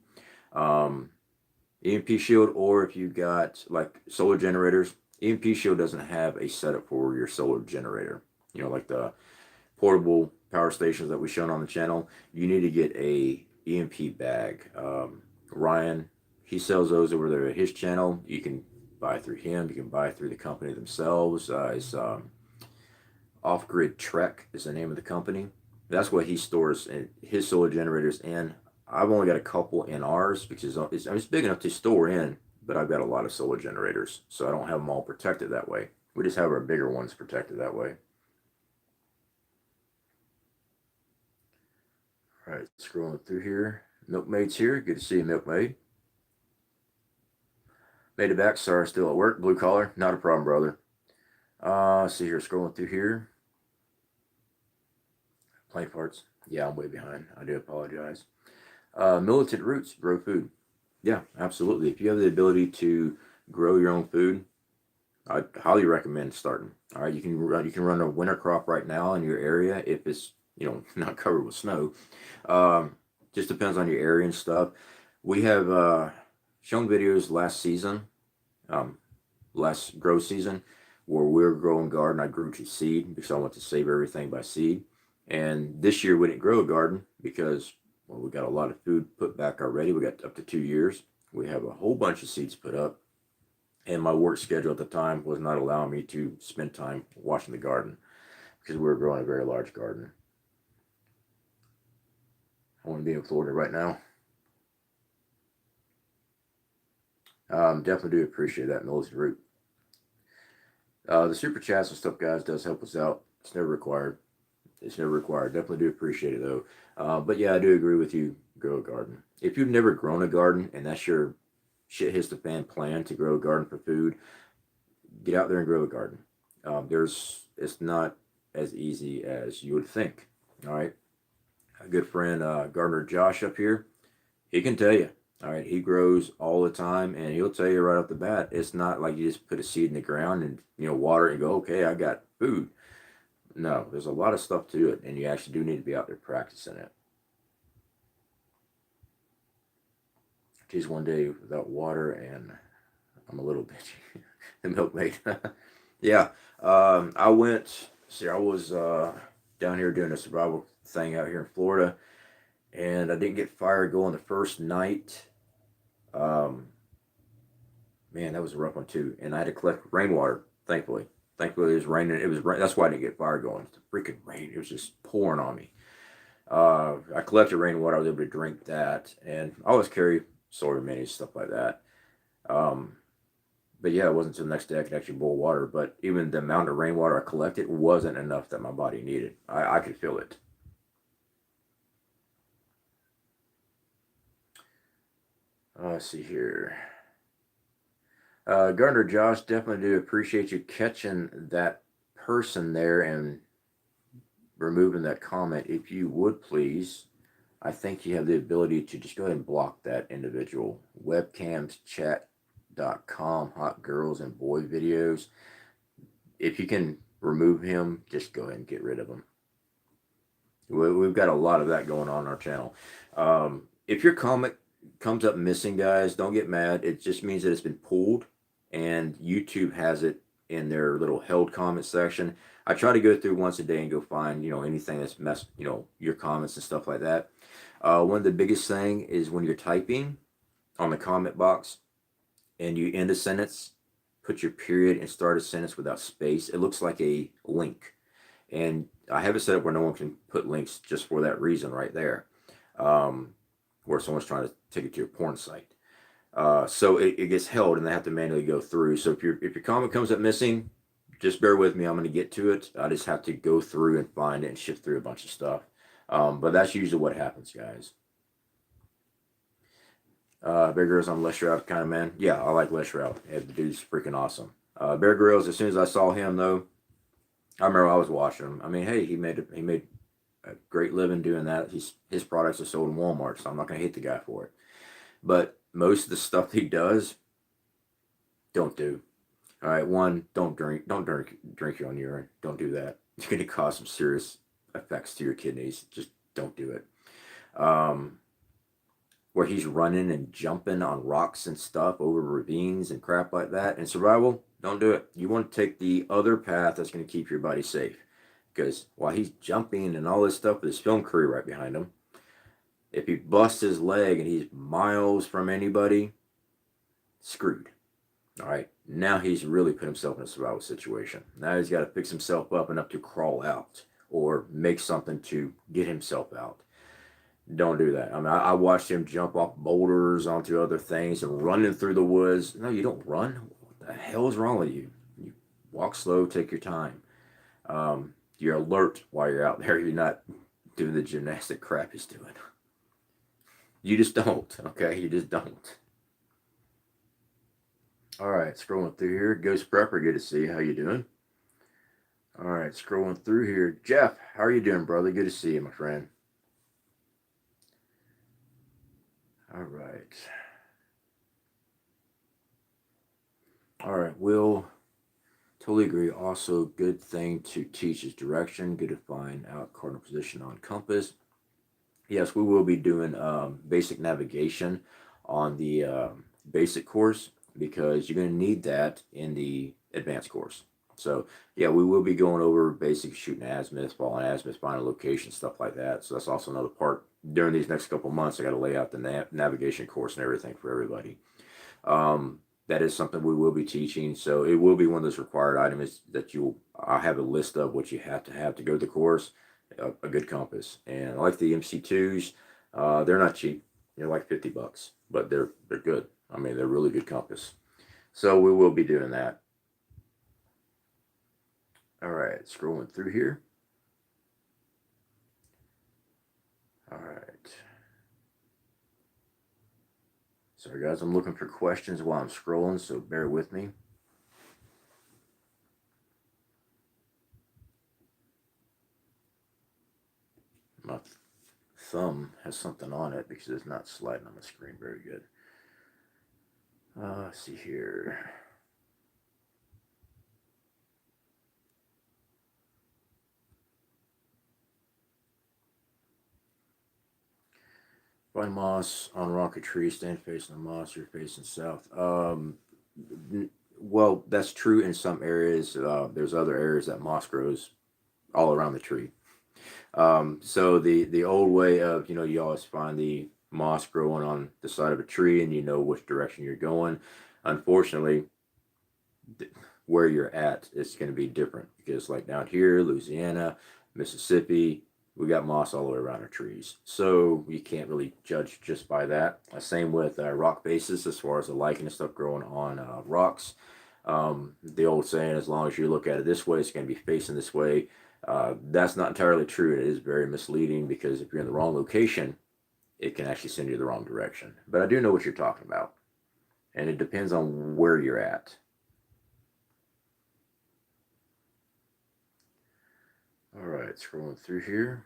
Speaker 1: EMP Shield, or if you got like solar generators, EMP Shield doesn't have a setup for your solar generator. Like the portable power stations that we shown on the channel. You need to get a EMP bag. Ryan, he sells those over there at his channel. You can buy through him. You can buy through the company themselves. It's Off Grid Trek is the name of the company. That's what he stores in his solar generators in. I've only got a couple in ours because it's big enough to store in, but I've got a lot of solar generators, so I don't have them all protected that way. We just have our bigger ones protected that way. All right, scrolling through here. Milkmaid's here. Good to see you, Milkmaid. Made it back. Sorry, still at work. Blue collar. Not a problem, brother. See here, scrolling through here. Plant parts. Yeah, I'm way behind. I do apologize. Militant roots grow food. Yeah, absolutely. If you have the ability to grow your own food, I highly recommend starting. All right, you can run a winter crop right now in your area if it's not covered with snow. Just depends on your area and stuff. We have shown videos last season, last grow season, where we're growing garden. I grew to seed because I want to save everything by seed. And this year we didn't grow a garden because we got a lot of food put back already. We got up to 2 years. We have a whole bunch of seeds put up. And my work schedule at the time was not allowing me to spend time watching the garden because we were growing a very large garden. I want to be in Florida right now. Definitely do appreciate that, Militant Root. The super chats and stuff, guys, does help us out. It's never required. It's never required. Definitely do appreciate it though. But yeah, I do agree with you. Grow a garden. If you've never grown a garden and that's your shit hits the fan plan to grow a garden for food, get out there and grow a garden. It's not as easy as you would think. All right, a good friend, gardener Josh up here, he can tell you. All right, he grows all the time, and he'll tell you right off the bat, it's not like you just put a seed in the ground and water it and go, okay, I got food. No, there's a lot of stuff to it, and you actually do need to be out there practicing it. Geez, one day without water, and I'm a little bitchy. The milkmaid. Yeah, I went. See, I was down here doing a survival thing out here in Florida, and I didn't get fire going the first night. Um, Man, that was a rough one too. And I had to collect rainwater. Thankfully, it was raining. It was rain. That's why I didn't get fire going. It's the freaking rain. It was just pouring on me. I collected rainwater. I was able to drink that, and I always carry soy minis, stuff like that. Um, but yeah, it wasn't until the next day I could actually boil water. But even the amount of rainwater I collected wasn't enough that my body needed. I could feel it. Let's see here. Gardner Josh, definitely do appreciate you catching that person there and removing that comment. If you would please, I think you have the ability to just go ahead and block that individual. Webcamschat.com, hot girls and boy videos. If you can remove him, just go ahead and get rid of him. We've got a lot of that going on our channel. If your comment comes up missing, guys, don't get mad. It just means that it's been pulled, and YouTube has it in their little held comment section. I try to go through once a day and go find anything that's messed, your comments and stuff like that. One of the biggest thing is when you're typing on the comment box and you end a sentence, put your period and start a sentence without space. It looks like a link, and I have it set up where no one can put links just for that reason right there. Where someone's trying to take it to your porn site. So it gets held and they have to manually go through. So if your comment comes up missing, just bear with me. I'm going to get to it. I just have to go through and find it and shift through a bunch of stuff. But that's usually what happens, guys. Bear Grylls, I'm Les Shroud kind of man. Yeah, I like Les Shroud. The dude's freaking awesome. Bear Grylls, as soon as I saw him though, I remember I was watching him. I mean, hey, he made a great living doing that. His products are sold in Walmart, so I'm not gonna hate the guy for it. But most of the stuff he does, don't do. All right, one, don't drink your own urine. Don't do that. You're gonna cause some serious effects to your kidneys. Just don't do it. Where he's running and jumping on rocks and stuff over ravines and crap like that in survival, don't do it. You want to take the other path that's going to keep your body safe. Because while he's jumping and all this stuff with his film crew right behind him, if he busts his leg and he's miles from anybody, screwed. All right, now he's really put himself in a survival situation. Now he's got to fix himself up enough to crawl out or make something to get himself out. Don't do that. I mean, I watched him jump off boulders onto other things and running through the woods. No, you don't run. What the hell is wrong with you? You walk slow, take your time. You're alert while you're out there. You're not doing the gymnastic crap he's doing. You just don't, okay? You just don't. All right, scrolling through here. Ghost Prepper, good to see you. How you doing? All right, scrolling through here. Jeff, how are you doing, brother? Good to see you, my friend. All right. All right, Will, totally agree. Also, good thing to teach is direction. Good to find out cardinal position on compass. Yes, we will be doing basic navigation on the basic course because you're going to need that in the advanced course. So, yeah, we will be going over basic shooting azimuth, falling azimuth, finding location, stuff like that. So that's also another part. During these next couple months, I got to lay out the navigation course and everything for everybody. That is something we will be teaching. So it will be one of those required items that I have a list of what you have to go to the course. A good compass, and I like the MC2s. They're not cheap. They're like $50, but they're good. I mean, they're really good compass. So we will be doing that. All right, scrolling through here. All right. Sorry guys, I'm looking for questions while I'm scrolling, so bear with me. My thumb has something on it because it's not sliding on the screen very good. Let's see here. Find moss on rocky tree, stand facing the moss, you're facing south. Well, that's true in some areas. There's other areas that moss grows all around the tree. So the old way of, you always find the moss growing on the side of a tree and you know which direction you're going. Unfortunately, where you're at, it's going to be different because like down here, Louisiana, Mississippi, we got moss all the way around our trees. So you can't really judge just by that. Same with rock bases as far as the lichen and stuff growing on rocks. The old saying, as long as you look at it this way, it's going to be facing this way. That's not entirely true. It is very misleading because if you're in the wrong location, it can actually send you the wrong direction. But I do know what you're talking about. And it depends on where you're at. All right, scrolling through here.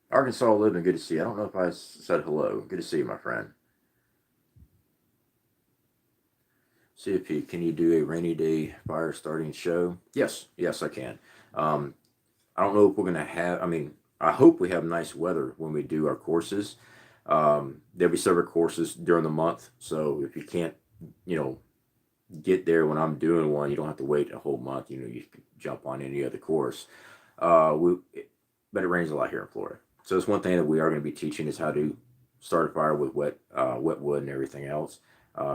Speaker 1: Arkansas Living, good to see you. I don't know if I said hello. Good to see you, my friend. CFP, can you do a rainy day fire starting show? Yes, I can. I don't know if we're going to have, I hope we have nice weather when we do our courses. There'll be several courses during the month. So if you can't, get there when I'm doing one, you don't have to wait a whole month. You can jump on any other course. But it rains a lot here in Florida. So it's one thing that we are going to be teaching is how to start a fire with wet wood and everything else,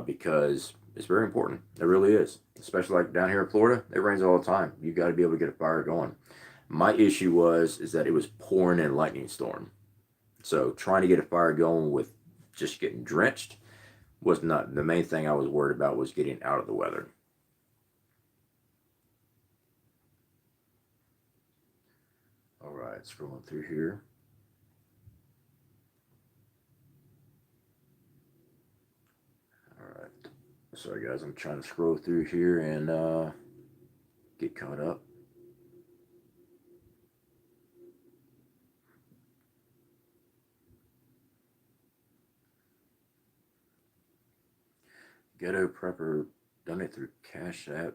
Speaker 1: because it's very important. It really is. Especially like down here in Florida, it rains all the time. You got to be able to get a fire going. My issue is that it was pouring in lightning storm. So trying to get a fire going with just getting drenched was not the main thing I was worried about, was getting out of the weather. All right, scrolling through here. All right. Sorry guys, I'm trying to scroll through here and get caught up. Ghetto Prepper, donate through Cashapp,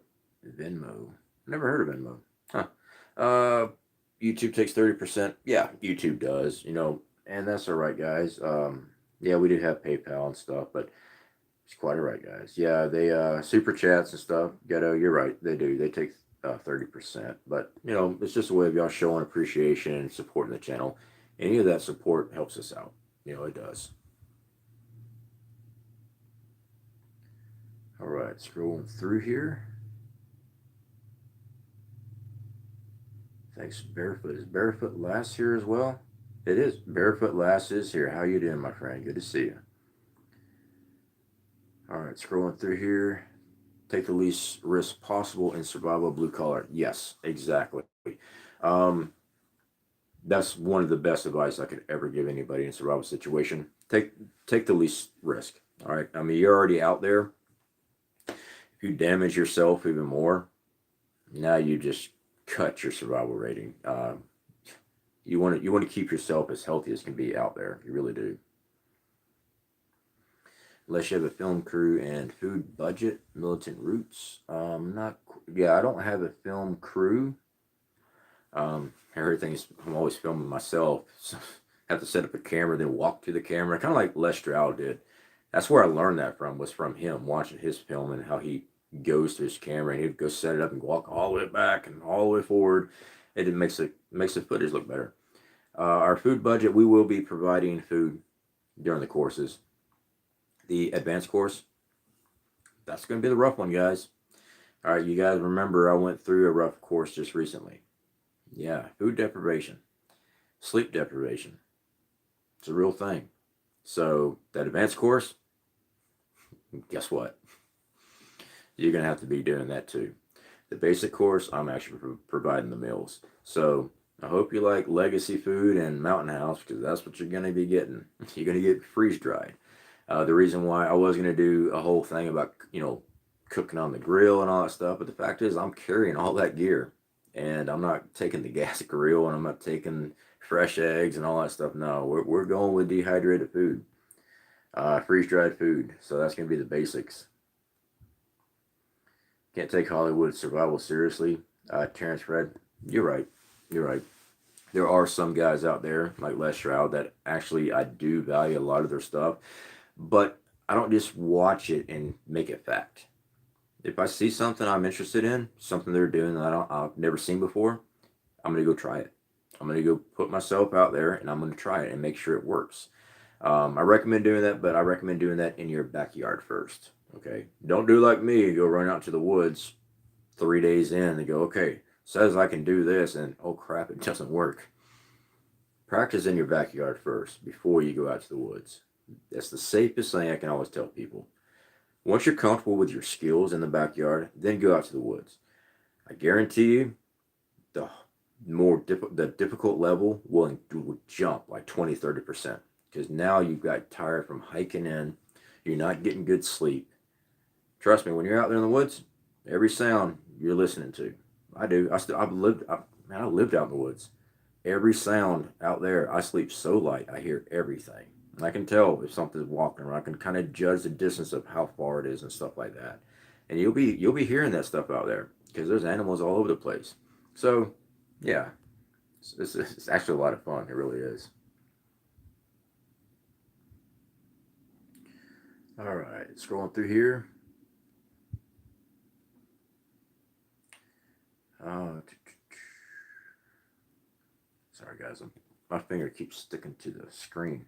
Speaker 1: Venmo. Never heard of Venmo. Huh. YouTube takes 30%. Yeah, YouTube does, and that's all right, guys. Yeah, we do have PayPal and stuff, but it's quite all right, guys. Yeah, they super chats and stuff. Ghetto, you're right. They do. They take 30%, but it's just a way of y'all showing appreciation and supporting the channel. Any of that support helps us out. It does. All right, scrolling through here. Thanks, Barefoot. Is Barefoot Lass here as well? It is. Barefoot Lass is here. How you doing, my friend? Good to see you. All right, scrolling through here. Take the least risk possible in survival blue collar. Yes, exactly. That's one of the best advice I could ever give anybody in a survival situation. Take the least risk. All right. You're already out there. If you damage yourself even more, now you just cut your survival rating. You want to keep yourself as healthy as can be out there. You really do. Unless you have a film crew and food budget, militant roots. I don't have a film crew. I'm always filming myself. So have to set up a camera, then walk to the camera, kind of like Les Stroud did. That's where I learned that was from him, watching his film and how he goes to his camera and he'd go set it up and walk all the way back and all the way forward. It makes the footage look better. Our food budget, we will be providing food during the courses. The advanced course, that's going to be the rough one, guys. All right, you guys remember I went through a rough course just recently. Yeah, food deprivation, sleep deprivation. It's a real thing. So that advanced course, guess what? You're going to have to be doing that too. The basic course, I'm actually providing the meals. So I hope you like Legacy Food and Mountain House, because that's what you're going to be getting. You're going to get freeze-dried. The reason why I was going to do a whole thing about, cooking on the grill and all that stuff, but the fact is I'm carrying all that gear, and I'm not taking the gas grill, and I'm not taking fresh eggs and all that stuff. No, we're going with dehydrated food, freeze-dried food. So that's going to be the basics. Can't take Hollywood survival seriously. Terrence Fred, you're right. You're right. There are some guys out there like Les Stroud that actually I do value a lot of their stuff, but I don't just watch it and make it fact. If I see something I'm interested in, something they're doing that I've never seen before, I'm going to go try it. I'm going to go put myself out there and I'm going to try it and make sure it works. I recommend doing that, but I recommend doing that in your backyard first. Okay. Don't do like me and go run out to the woods 3 days in and go, okay, says I can do this, and oh crap, it doesn't work. Practice in your backyard first before you go out to the woods. That's the safest thing I can always tell people. Once you're comfortable with your skills in the backyard, then go out to the woods. I guarantee you, the difficult level will jump like 20-30%, because now you've got tired from hiking in. You're not getting good sleep. Trust me, when you're out there in the woods, every sound you're listening to. I do. I've lived out in the woods. Every sound out there, I sleep so light, I hear everything. And I can tell if something's walking around. I can kind of judge the distance of how far it is and stuff like that. And you'll be hearing that stuff out there because there's animals all over the place. So, yeah, it's actually a lot of fun. It really is. All right, scrolling through here. Sorry, guys. My finger keeps sticking to the screen.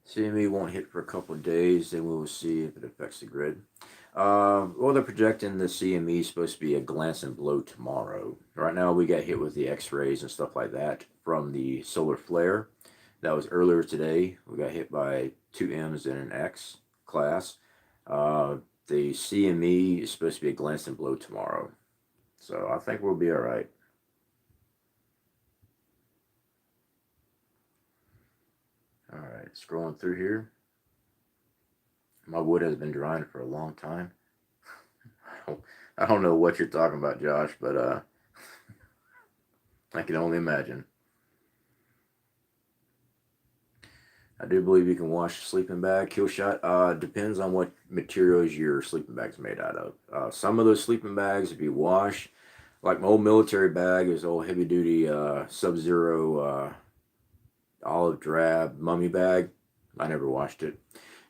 Speaker 1: CME won't hit for a couple of days, then we will see if it affects the grid. Well, they're projecting the CME is supposed to be a glance and blow tomorrow. Right now, we got hit with the X-rays and stuff like that from the solar flare. That was earlier today. We got hit by 2 M's and an X class. The CME is supposed to be a glance and blow tomorrow. So I think we'll be all right. All right, scrolling through here. My wood has been drying for a long time. I don't know what you're talking about, Josh, but I can only imagine. I do believe you can wash a sleeping bag. Kill shot. Depends on what materials your sleeping bag's made out of. Some of those sleeping bags, if you wash, like my old military bag, is old heavy duty Sub-Zero olive drab mummy bag. I never washed it.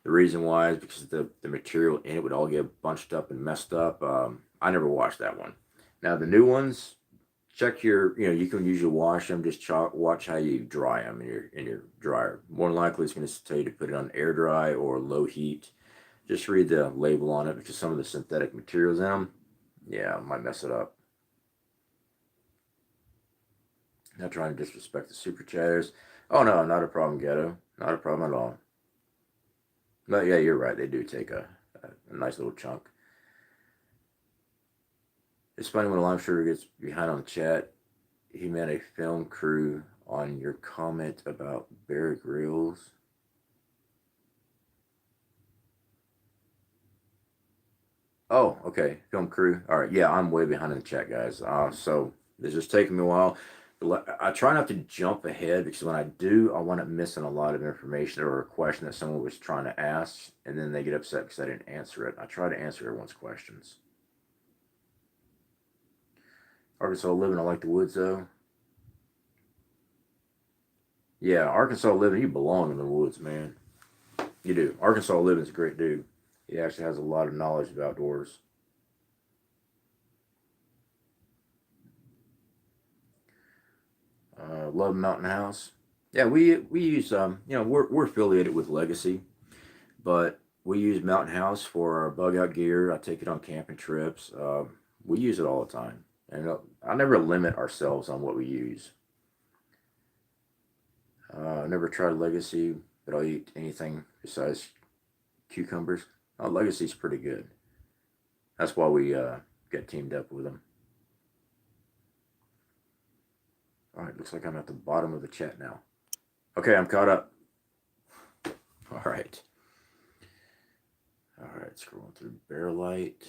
Speaker 1: The reason why is because the material in it would all get bunched up and messed up. I never washed that one. Now the new ones, check your, you can usually wash them. Just watch how you dry them in your dryer. More than likely, it's going to tell you to put it on air dry or low heat. Just read the label on it, because some of the synthetic materials in them, yeah, might mess it up. Not trying to disrespect the super chatters. Oh no, not a problem, Ghetto. Not a problem at all. But yeah, you're right. They do take a nice little chunk. It's funny when Lime Sugar gets behind on the chat. He met a film crew on your comment about Bear Grylls. Oh, okay. Film crew. All right. Yeah, I'm way behind in the chat, guys. So it's just taking me a while. I try not to jump ahead, because when I do, I want to missing a lot of information or a question that someone was trying to ask, and then they get upset because I didn't answer it. I try to answer everyone's questions. Arkansas living, I like the woods though. Yeah, Arkansas living, you belong in the woods, man. You do. Arkansas living is a great dude. He actually has a lot of knowledge of outdoors. Love Mountain House. Yeah, we use we're affiliated with Legacy, but we use Mountain House for our bug out gear. I take it on camping trips. We use it all the time, and I never limit ourselves on what we use. Never tried Legacy, but I'll eat anything besides cucumbers. Legacy's pretty good. That's why we got teamed up with them. All right, looks like I'm at the bottom of the chat now. Okay, I'm caught up. All right. All right, scrolling through OLight.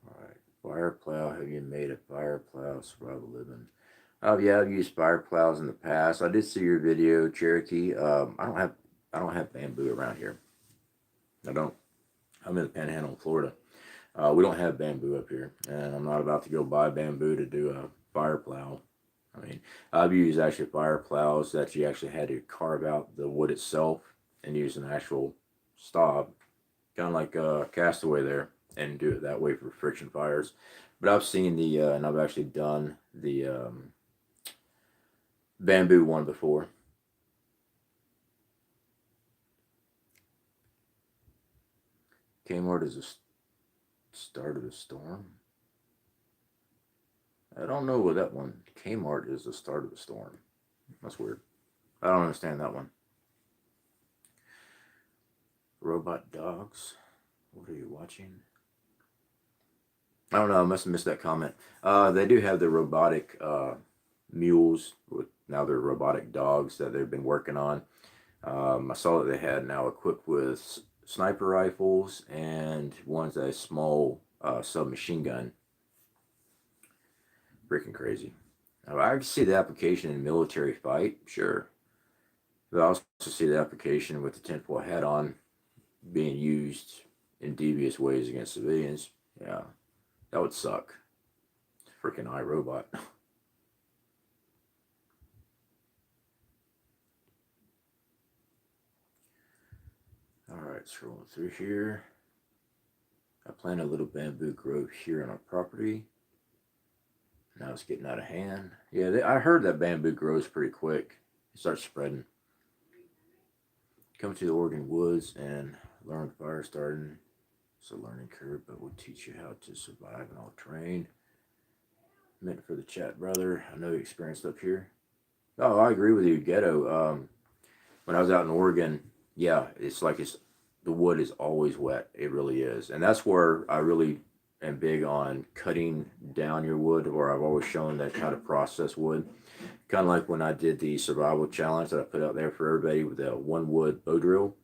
Speaker 1: All right, fire plow. Have you made a fire plow survival living? Yeah, I've used fire plows in the past. I did see your video, Cherokee. I don't have bamboo around here. I don't. I'm in the Panhandle of Florida. We don't have bamboo up here, and I'm not about to go buy bamboo to do a fire plow. I mean, I've used actually fire plows that you actually had to carve out the wood itself and use an actual stop, kind of like a Castaway there, and do it that way for friction fires. But I've seen and I've actually done the bamboo one before. Kmart is the start of the storm. I don't know what that one. Kmart is the start of the storm. That's weird. I don't understand that one. Robot dogs. What are you watching? I don't know. I must have missed that comment. They do have the robotic mules. Now they're robotic dogs that they've been working on. I saw that they had now equipped with sniper rifles and one's a small submachine gun. Freaking crazy. I can see the application in military fight, sure. But I also see the application with the tinfoil hat on being used in devious ways against civilians. Yeah, that would suck. Freaking iRobot. Alright, scrolling through here. I planted a little bamboo grove here on our property. Now it's getting out of hand. Yeah, I heard that bamboo grows pretty quick. It starts spreading. Come to the Oregon woods and learn fire starting. It's a learning curve, but we'll teach you how to survive in all terrain. Meant for the chat, brother. I know you experienced up here. Oh, I agree with you, Ghetto. When I was out in Oregon, yeah, it's like the wood is always wet. It really is. And that's where I really am big on cutting down your wood, where I've always shown that how to process wood. Kind of like when I did the survival challenge that I put out there for everybody with the one wood bow drill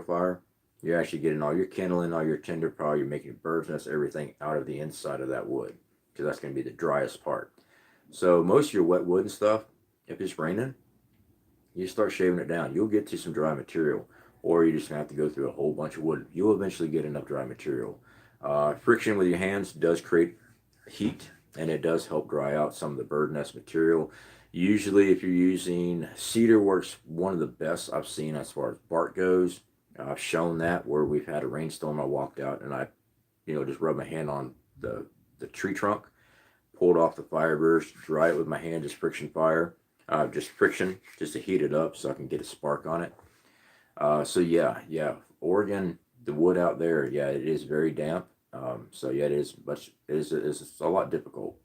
Speaker 1: fire. You're actually getting all your kindling, all your tinder pile, you're making bird's nest, everything out of the inside of that wood, because that's going to be the driest part. So most of your wet wood and stuff, if it's raining, you start shaving it down. You'll get to some dry material, or you're just going to have to go through a whole bunch of wood. You'll eventually get enough dry material. Friction with your hands does create heat, and it does help dry out some of the bird nest material. Usually if you're using cedar, works one of the best I've seen as far as bark goes. I've shown that where we've had a rainstorm. I walked out and I just rubbed my hand on the tree trunk, pulled off the fire burst, dry it with my hand, just friction fire, just friction, just to heat it up so I can get a spark on it. So yeah, Oregon, the wood out there, yeah, it is very damp. So yeah, it's a lot difficult.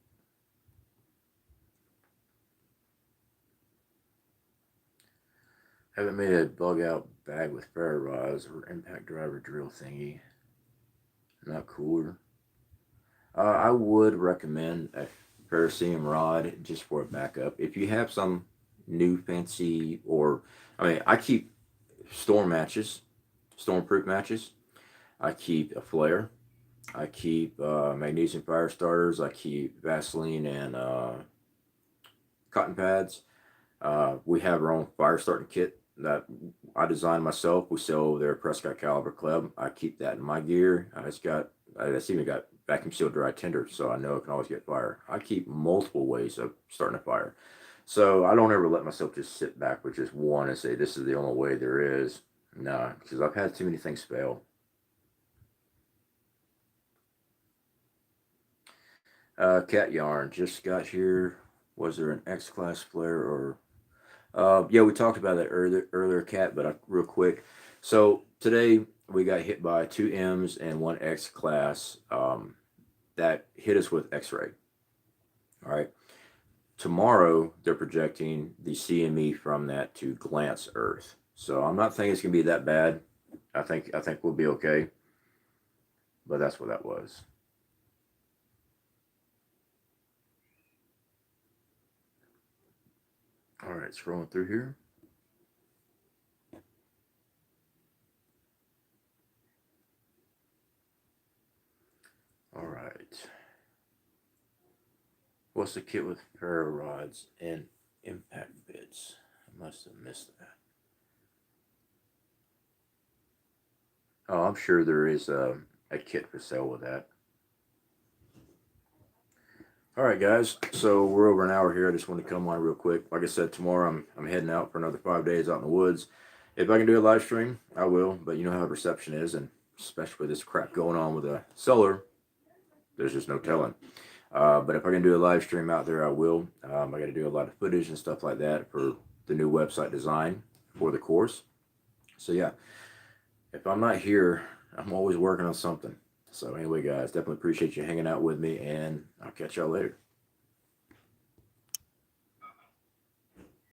Speaker 1: Haven't made a bug out bag with ferro rods or impact driver drill thingy. Not cooler. I would recommend a ferrocerium rod just for a backup. If you have some new fancy, I keep stormproof matches. I keep a flare. I keep magnesium fire starters. I keep Vaseline and cotton pads. We have our own fire starting kit that I designed myself. We sell over there at Prescott Caliber Club. I keep that in my gear. It's even got vacuum sealed dry tinder, so I know it can always get fire. I keep multiple ways of starting a fire. So I don't ever let myself just sit back with just one and say, this is the only way there is. No, because I've had too many things fail. Cat yarn just got here. Was there an X-Class flare or yeah, we talked about that earlier, Cat, but real quick. So today we got hit by 2 M's and 1 X-Class that hit us with X-ray. All right. Tomorrow they're projecting the CME from that to glance Earth. So I'm not thinking it's gonna be that bad. I think we'll be okay. But that's what that was. All right, scrolling through here. All right. What's the kit with ferro rods and impact bits? I must have missed that. Oh, I'm sure there is a kit for sale with that. All right, guys. So we're over an hour here. I just want to come on real quick. Like I said, tomorrow I'm heading out for another 5 days out in the woods. If I can do a live stream, I will. But you know how the reception is, and especially with this crap going on with the solar, there's just no telling. But if I can do a live stream out there, I will. I got to do a lot of footage and stuff like that for the new website design for the course. So yeah, if I'm not here, I'm always working on something. So anyway, guys, definitely appreciate you hanging out with me, and I'll catch y'all later.